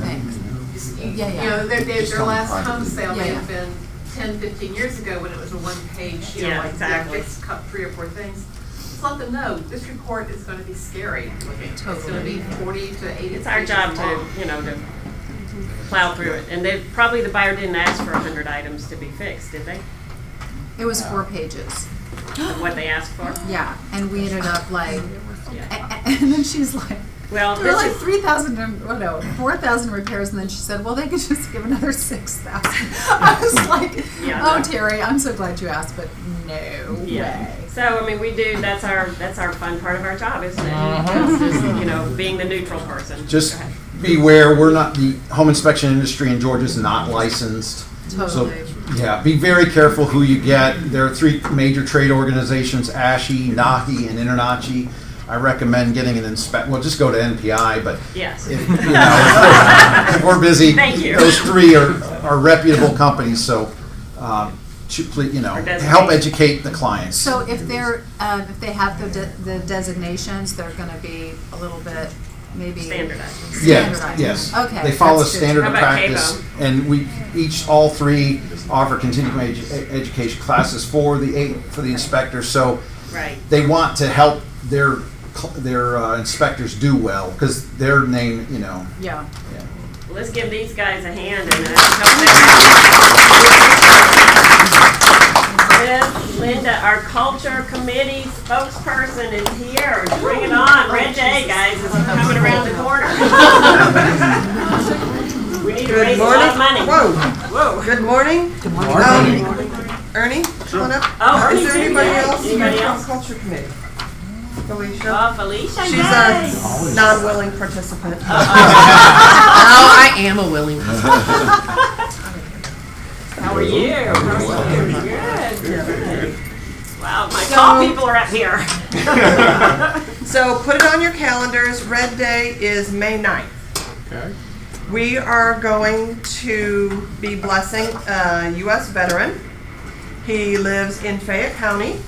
you know, their last home sale may Yeah, have been 10, 15 years ago when it was a one-page, you know, Yeah, like exactly. fix 3 or 4 things. Just let them know this report is going to be scary looking. It's going to be 40 to 80. It's our job to, you know, to plow through it. And they probably the buyer didn't ask for 100 items to be fixed, did they? It was 4 pages. Of what they asked for? Yeah, and we ended up like, Yeah. and then she's like, well, there were like 4,000 repairs, and then she said, well, they could just give another 6,000. I was like, oh, Terry, I'm so glad you asked, but no way. So I mean, we do. That's our fun part of our job, isn't it? It's just, you know, being the neutral person. Just beware, we're not, the home inspection industry in Georgia is not licensed. Totally. So, yeah, be very careful who you get. There are 3 major trade organizations, ASHI, NAHI, and INTERNACHI. I recommend getting an well, just go to NPI, but yes. if if we're busy, Thank you. Those 3 are reputable companies, so you know, help educate the clients. So if they're if they have the designations, they're going to be a little bit maybe standardized. Yes. Okay. They follow a that's good. standard of practice, and we all 3 offer continuing education classes for the inspectors. So they want to help their inspectors do well because their name, you know. Yeah. Well, let's give these guys a hand and help them. Linda, our culture committee spokesperson is here. Bring it on. Red Day, guys, is coming around the corner. We need to raise a lot of money. Whoa. Good morning. Good morning. Ernie, come on up. Oh, is there anybody else? Anybody else? Culture committee. Felicia. Oh, Felicia, she's yay. a non-willing participant. Oh, I am a willing participant. How are you? Good. Wow, my tall people are up here. So put it on your calendars. Red Day is May 9th. Okay. We are going to be blessing a U.S. veteran. He lives in Fayette County.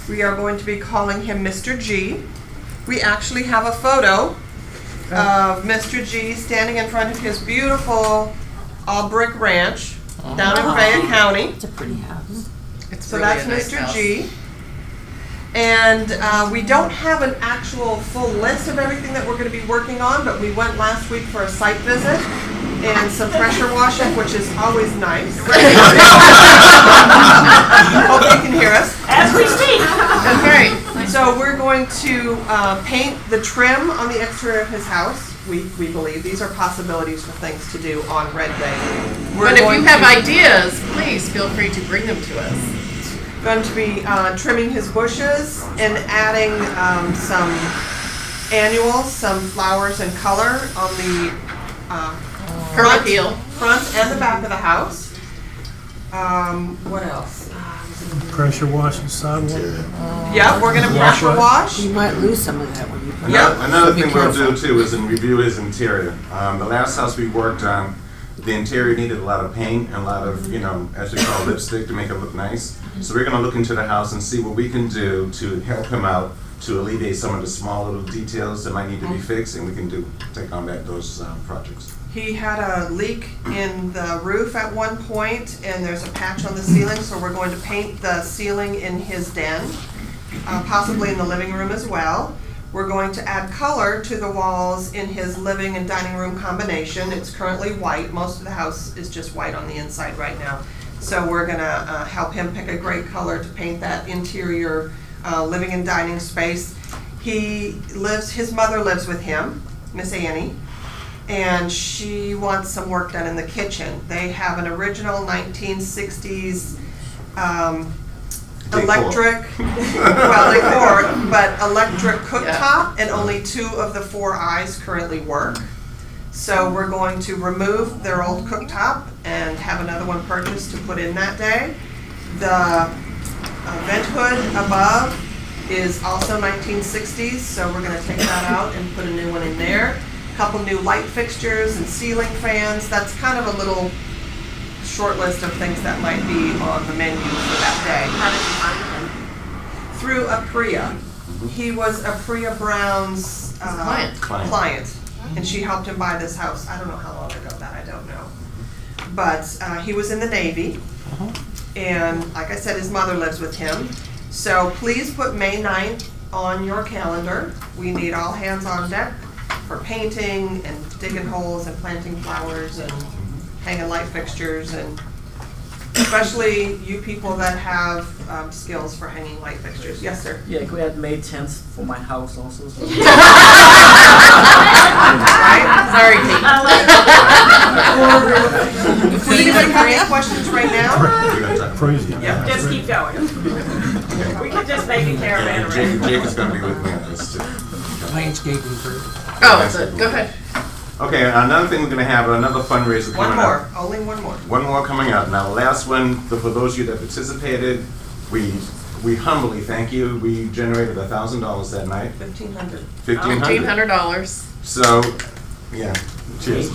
We are going to be calling him Mr. G. We actually have a photo of Mr. G standing in front of his beautiful all-brick ranch down in Fayette County. It's a pretty house. So that's Mr. G. And we don't have an actual full list of everything that we're going to be working on, but we went last week for a site visit and some pressure washing, which is always nice. Hope you can hear us. As we speak. Okay, so we're going to paint the trim on the exterior of his house. We believe these are possibilities for things to do on Red Day. But if you have ideas, please feel free to bring them to us. Going to be trimming his bushes and adding some annuals, some flowers and color on the front and the back of the house. What else? Pressure washing sidewalk. Yeah, we're going to pressure wash. You might lose some of that when you put Another thing we'll do too is review his interior. The last house we worked on, the interior needed a lot of paint and a lot of, as we call lipstick to make it look nice. So we're going to look into the house and see what we can do to help him out to alleviate some of the small little details that might need to be fixed, and we can take on those projects. He had a leak in the roof at one point, and there's a patch on the ceiling, so we're going to paint the ceiling in his den, possibly in the living room as well. We're going to add color to the walls in his living and dining room combination. It's currently white. Most of the house is just white on the inside right now. So we're going to help him pick a great color to paint that interior living and dining space. His mother lives with him, Miss Annie, and she wants some work done in the kitchen. They have an original 1960s electric, decor, but electric cooktop, and only 2 of the 4 eyes currently work. So we're going to remove their old cooktop and have another one purchased to put in that day. The vent hood above is also 1960s, so we're going to take that out and put a new one in there. A couple new light fixtures and ceiling fans. That's kind of a little short list of things that might be on the menu for that day. How did you find him? Through Apriya. He was Apriya Brown's client. And she helped him buy this house. I don't know how long ago that, I don't know. But he was in the Navy. And like I said, his mother lives with him. So please put May 9th on your calendar. We need all hands on deck for painting and digging holes and planting flowers and hanging light fixtures, and especially you people that have skills for hanging light fixtures. Yes, sir. Yeah, could we add May 10th for my house also? So. Right? Sorry, Pete. Do you have any questions right now? Crazy. Yeah, just keep going. We could just make a caravan around. Jake is going to be with me on this too. Landscaping crew. Oh, go ahead. Okay, another thing we're going to have, another fundraiser coming up. Only one more. One more coming up. Now, the last one, for those of you that participated, we humbly thank you. We generated $1,000 that night. $1,500. $1,500. So, yeah, cheers.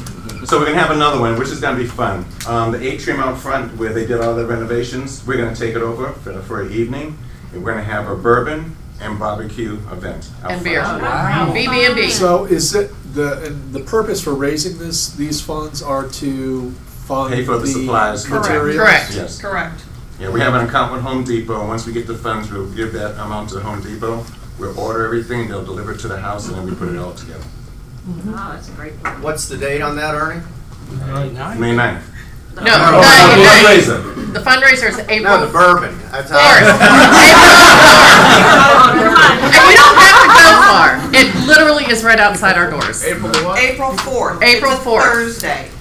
So we're going to have another one, which is going to be fun. The atrium out front where they did all the renovations, we're going to take it over for an evening. And we're going to have a bourbon and barbecue event out and beer. front. Wow. BB&B. So is it the purpose for raising these funds are to fund Pay for the supplies. materials? Correct. Yes. Correct. Yeah, we have an account with Home Depot. Once we get the funds, we'll give that amount to Home Depot. We'll order everything, they'll deliver it to the house, and then we put it all together. Oh, that's a great point. What's the date on that, Ernie? May 9th. No, fundraiser. The fundraiser is April. No, the bourbon. That's how. And we don't have to go far. It literally is right outside our doors. April 4th. April 4th. Thursday.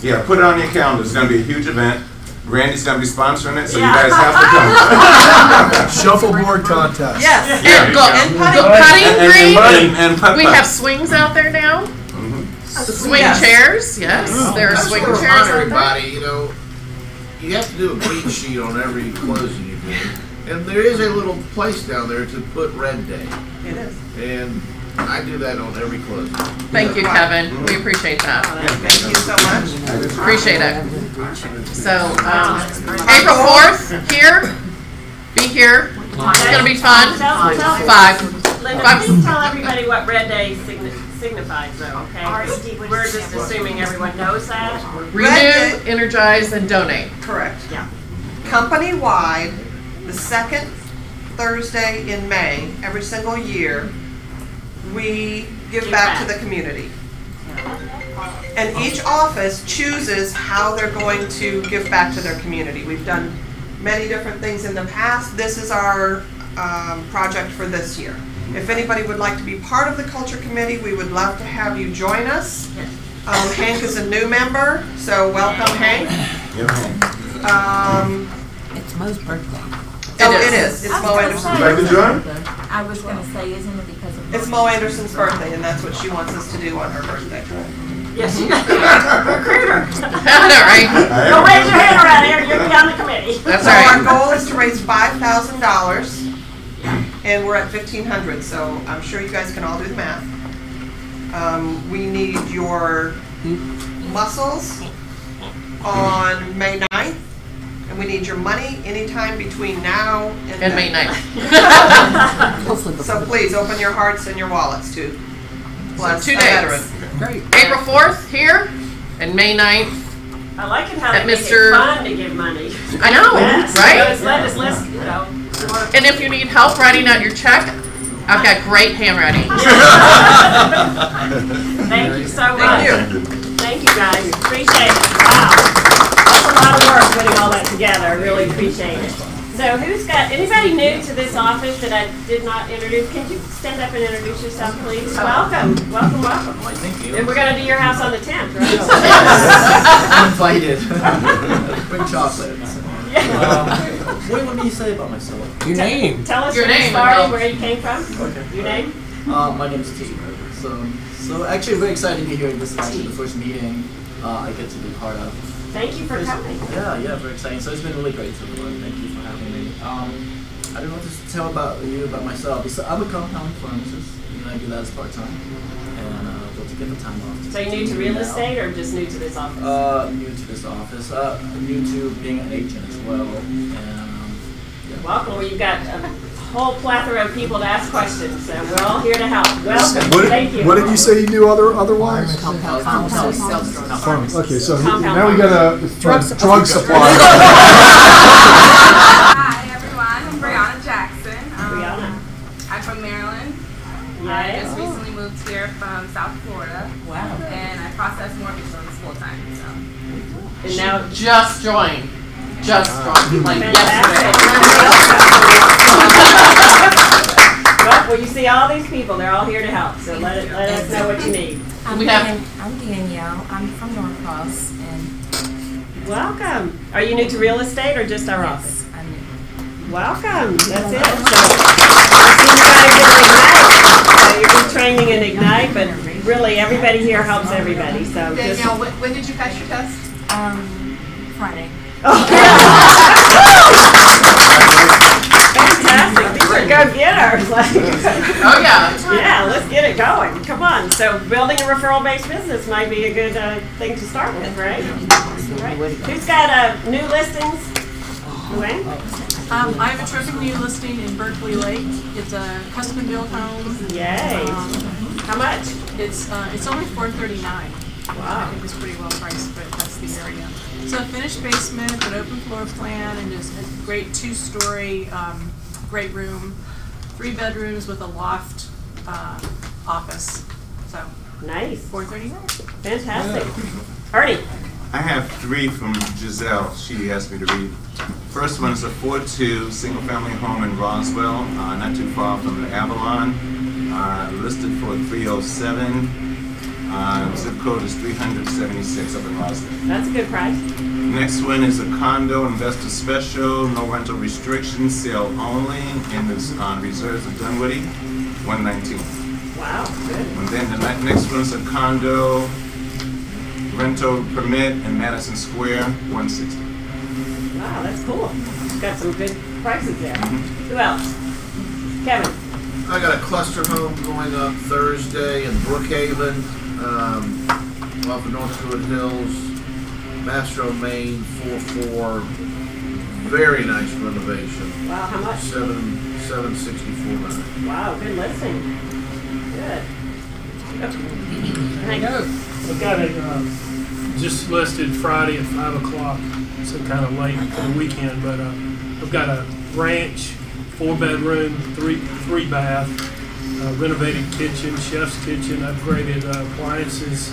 Yeah, put it on your calendar. It's going to be a huge event. Randy's going to be sponsoring it, so you guys have to come. Shuffleboard contest. Yes. Yeah. And putting green. We have swings out there now. Swing chairs. Yes, there are swing chairs out there. Everybody, you have to do a green sheet on every closing you do. And there is a little place down there to put Red Day. It is. And I do that on every closing. Thank you, Kevin. We appreciate that. Thank you so much. Appreciate it. So, April 4th, here. Be here. It's going to be fun. 5. Linda, please tell everybody what Red Day signifies, though, okay? We're just assuming everyone knows that. Renew, energize, and donate. Correct. Yeah. Company-wide, the second Thursday in May, every single year, we give back to the community. And each office chooses how they're going to give back to their community. We've done many different things in the past. This is our project for this year. If anybody would like to be part of the culture committee, we would love to have you join us. Hank is a new member, so welcome, Hank. It's Mo's birthday. Oh, it is. It's Mo Anderson's birthday. I was going to say, isn't it because of... It's Mo Anderson's birthday, and that's what she wants us to do on her birthday. Yes, you recruiter. I know, right? Don't raise your hand around here. You'll be on the committee. That's So right. our goal is to raise $5,000, and we're at $1,500. So I'm sure you guys can all do the math. We need your muscles on May 9th, and we need your money anytime between now and May 9th. So please open your hearts and your wallets to bless So 2 a days. veteran. Great. April 4th here, and May 9th. I like it how At they make Mr. it fun to give money. I know, Yes. right? So let's, you know. And if you need help writing out your check, I've got great handwriting. Thank you so much. Thank you. Thank you guys. Appreciate it. Wow. That's a lot of work putting all that together. I really appreciate it. So who's got, anybody new to this office that I did not introduce? Can you stand up and introduce yourself, please? Welcome. Welcome, welcome. Thank you. And we're going to do your house on the 10th, right? I'm invited. Bring chocolate. What do you want me to say about myself? Your name. Tell us Your where you name, started, no. where you came from. Okay. Your name? My name is T. So actually, very excited to be here. This is actually the first meeting I get to be part of. Thank you for coming. Yeah, very exciting. So it's been really great so far. Thank you for having me. I don't know what to tell about myself. So I'm a compound pharmacist, and I do that as part-time. And able to get the time off. So you're new to real estate or just new to this office? New to this office. New to being an agent as well. And yeah. Welcome. Well, you've got a whole plethora of people to ask questions, so we're all here to help. Welcome. Thank you. What did you say you do otherwise? Okay, so now we got a drug supply. Hi everyone, I'm Brianna Jackson. I'm from Maryland. I just recently moved here from South Florida. Wow. And I process mortgage loans full time. So. And now Just joined. Like yesterday. Well, you see all these people, they're all here to help, so let us know what you need. I'm Danielle. I'm from Norcross. And Welcome. Are you new to real estate or just our office? I'm new. Welcome. That's it. So you're in training in Ignite, but really everybody here helps everybody. So Danielle, when did you pass your test? Friday. Fantastic. These are go-getters. Oh, yeah. Yeah, let's get it going. Come on. So building a referral-based business might be a good thing to start with, right? Who's got new listings? Luann? I have a terrific new listing in Berkeley Lake. It's a custom-built home. Yay. How much? It's only $439. Wow. I think it's pretty well priced, but that's the area. So a finished basement, an open floor plan, and just a great two-story, great room, 3 bedrooms with a loft office. So nice. $439. Fantastic. Ernie. I have 3 from Giselle. She asked me to read. First one is a 4-2 single-family home in Roswell, not too far from the Avalon, listed for $307. Zip code is 376 up in Roswell. That's a good price. Next one is a condo investor special, no rental restrictions, sale only, in the reserves of Dunwoody, 119. Wow, good. And then the next one is a condo rental permit in Madison Square, 160. Wow, that's cool. Got some good prices there. Who else? Kevin. I got a cluster home going up Thursday in Brookhaven, off of North Druid Hills, Mastro, Maine, 4-4. Very nice renovation. Wow, how much? $764. Wow, good listing. Good. I got it just listed Friday at 5 o'clock, so kind of late for the weekend, but I've got a ranch 4-bedroom, three bath, renovated kitchen, chef's kitchen, upgraded appliances,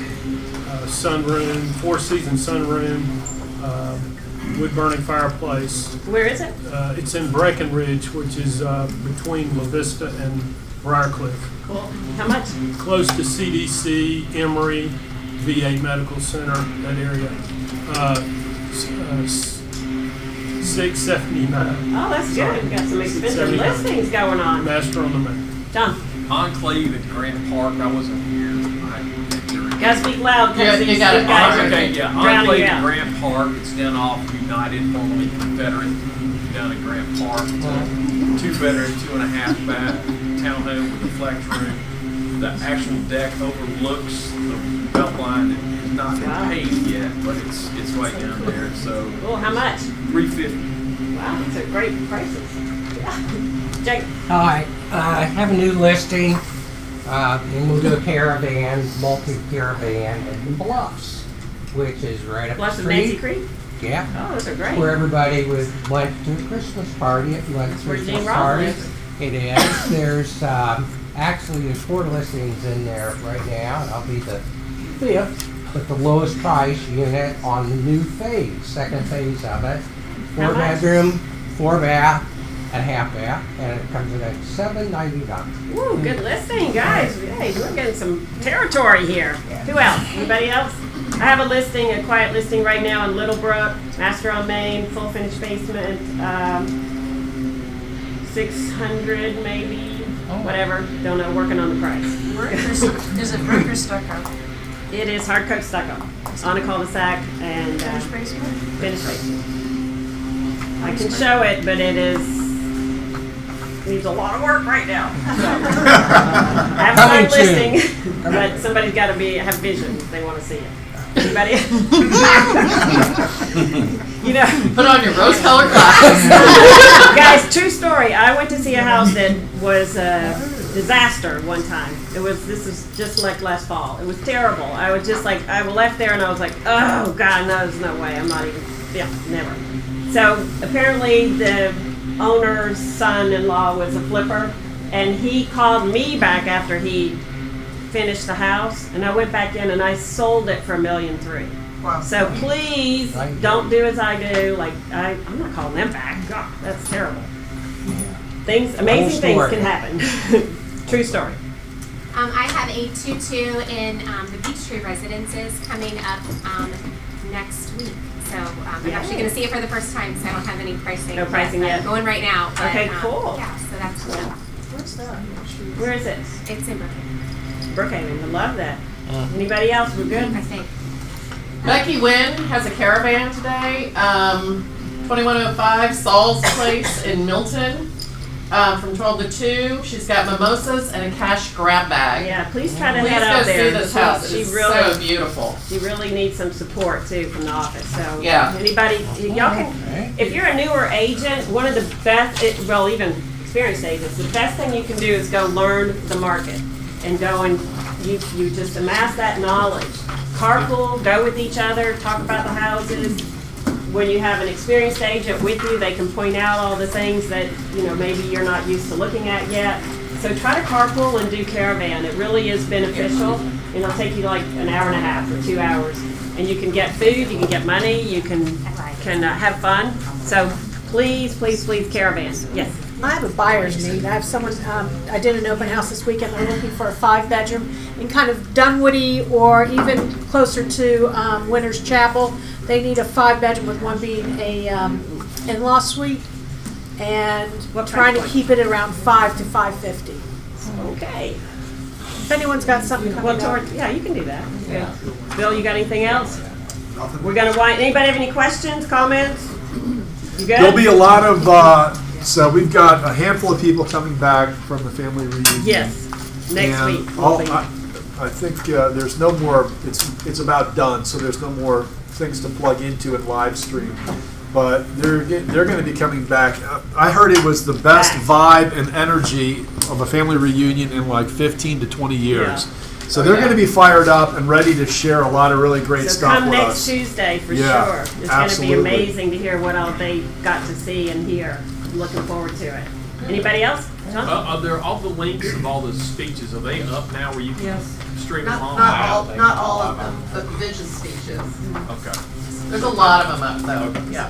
sunroom, 4-season sunroom, wood burning fireplace. Where is it? It's in Breckenridge, which is between La Vista and Briarcliff. Cool. How much? Close to CDC, Emory, VA Medical Center, that area. $679. Oh, that's good. Got some expensive listings going on. Master on the Main. John. Enclave at Grant Park. I wasn't here. Gotta speak loud. Yeah, you got it. Okay, yeah. Enclave at Grant Park. It's down off United, formerly Confederate, down at Grant Park. It's a 2-bedroom, 2.5 bath townhome with a flex room. The actual deck overlooks the belt line. It has not been paved yet, but it's right down there. So. Well, how much? $350. Wow, these are great prices. Yeah. Jake. All right, I have a new listing. And we'll do a caravan, multi-caravan at the Bluffs, which is right up Bluffs the of street. Nancy Creek? Yeah. Oh, those are great. Where everybody went to a Christmas party. If you went to a Christmas party, it is. There's actually there's 4 listings in there right now, and I'll be the 5th, but the lowest price unit on the new phase, second phase of it. 4-bedroom, 4-bath. A half bath, and it comes in at $799. Ooh, good listing, guys. Hey, we're getting some territory here. Who else? Anybody else? I have a listing, a quiet listing right now in Littlebrook, Master on Main, full finished basement, 600 maybe, whatever. Don't know. Working on the price. Is it brick or stucco? It is hard coat stucco on a cul-de-sac and finished basement. Finished basement. I can show it, but it is. Needs a lot of work right now. I have a listing, but somebody's got to have vision if they want to see it. Anybody? You know, put on your rose-colored glasses. Guys, true story. I went to see a house that was a disaster one time. This is just like last fall. It was terrible. I was just like, I left there and I was like, oh God, no, there's no way. I'm not even. Yeah, never. So apparently the owner's son-in-law was a flipper, and he called me back after he finished the house, and I went back in and I sold it for $1.3 million. Wow. So please don't do as I do. Like I'm not calling them back. God, that's terrible. Amazing things can happen. True story. I have a 2-2 in the Peachtree Residences coming up next week. So I'm actually going to see it for the first time, so I don't have any pricing. No pricing yet. I'm going right now. But, okay, cool. Yeah, so that's cool. Where's that? Where is it? It's in Brookhaven. Brookhaven, I love that. Anybody else? We're good? I think. Becky Wynn has a caravan today. 2105 Saul's Place in Milton. From 12 to 2. She's got mimosas and a cash grab bag. Yeah, please try to head out there. Please go see this house. It's so beautiful. She really needs some support too from the office. So yeah, anybody, y'all can. If you're a newer agent, one of the best, even experienced agents, the best thing you can do is go learn the market and go and you just amass that knowledge. Carpool, go with each other, talk about the houses. When you have an experienced agent with you, they can point out all the things that maybe you're not used to looking at yet. So try to carpool and do caravan. It really is beneficial. It'll take you like an hour and a half or 2 hours, and you can get food, you can get money, you can have fun. So please, please, please, caravan. Yes. I have a buyer's need. I have someone, I did an open house this weekend. They're looking for a 5-bedroom in kind of Dunwoody or even closer to Winter's Chapel. They need a 5-bedroom with one being a in-law suite, and trying to keep it around $5 to $550. Okay. If anyone's got something coming up. Yeah, you can do that. Yeah. Bill, you got anything else? We're gonna wind. Anybody have any questions, comments? You good? There'll be a lot of. So we've got a handful of people coming back from the family reunion. Yes, next week. I think there's no more. It's about done. So there's no more things to plug into and live stream. But they're going to be coming back. I heard it was the best vibe and energy of a family reunion in like 15 to 20 years. Yeah. So they're going to be fired up and ready to share a lot of really great stuff come with next us. Tuesday for Yeah, sure. It's going to be amazing to hear what all they got to see and hear. I'm looking forward to it. Anybody else? Are there all the links of all the speeches? Are they up now where you can stream them on? Not all of them, but vision speeches. Okay. There's a lot of them up though. Yeah.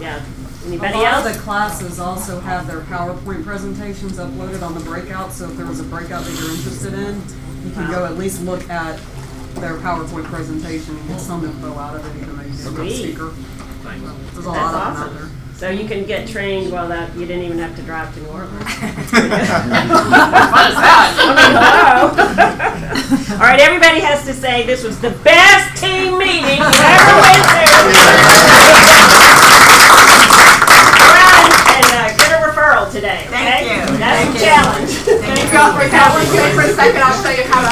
Yeah. A Anybody lot else? of the classes also have their PowerPoint presentations uploaded on the breakout, so if there was a breakout that you're interested in, you can go at least look at their PowerPoint presentation and get some info out of it, even though you didn't have a speaker. There's a lot of them out there. So you can get trained while that you didn't even have to drive to New Orleans. What is that? I mean, hello. All right, everybody has to say this was the best team meeting you ever went to. Get a referral today. Thank you. That's Thank a you. challenge. Thank you. For a second, I'll show you how to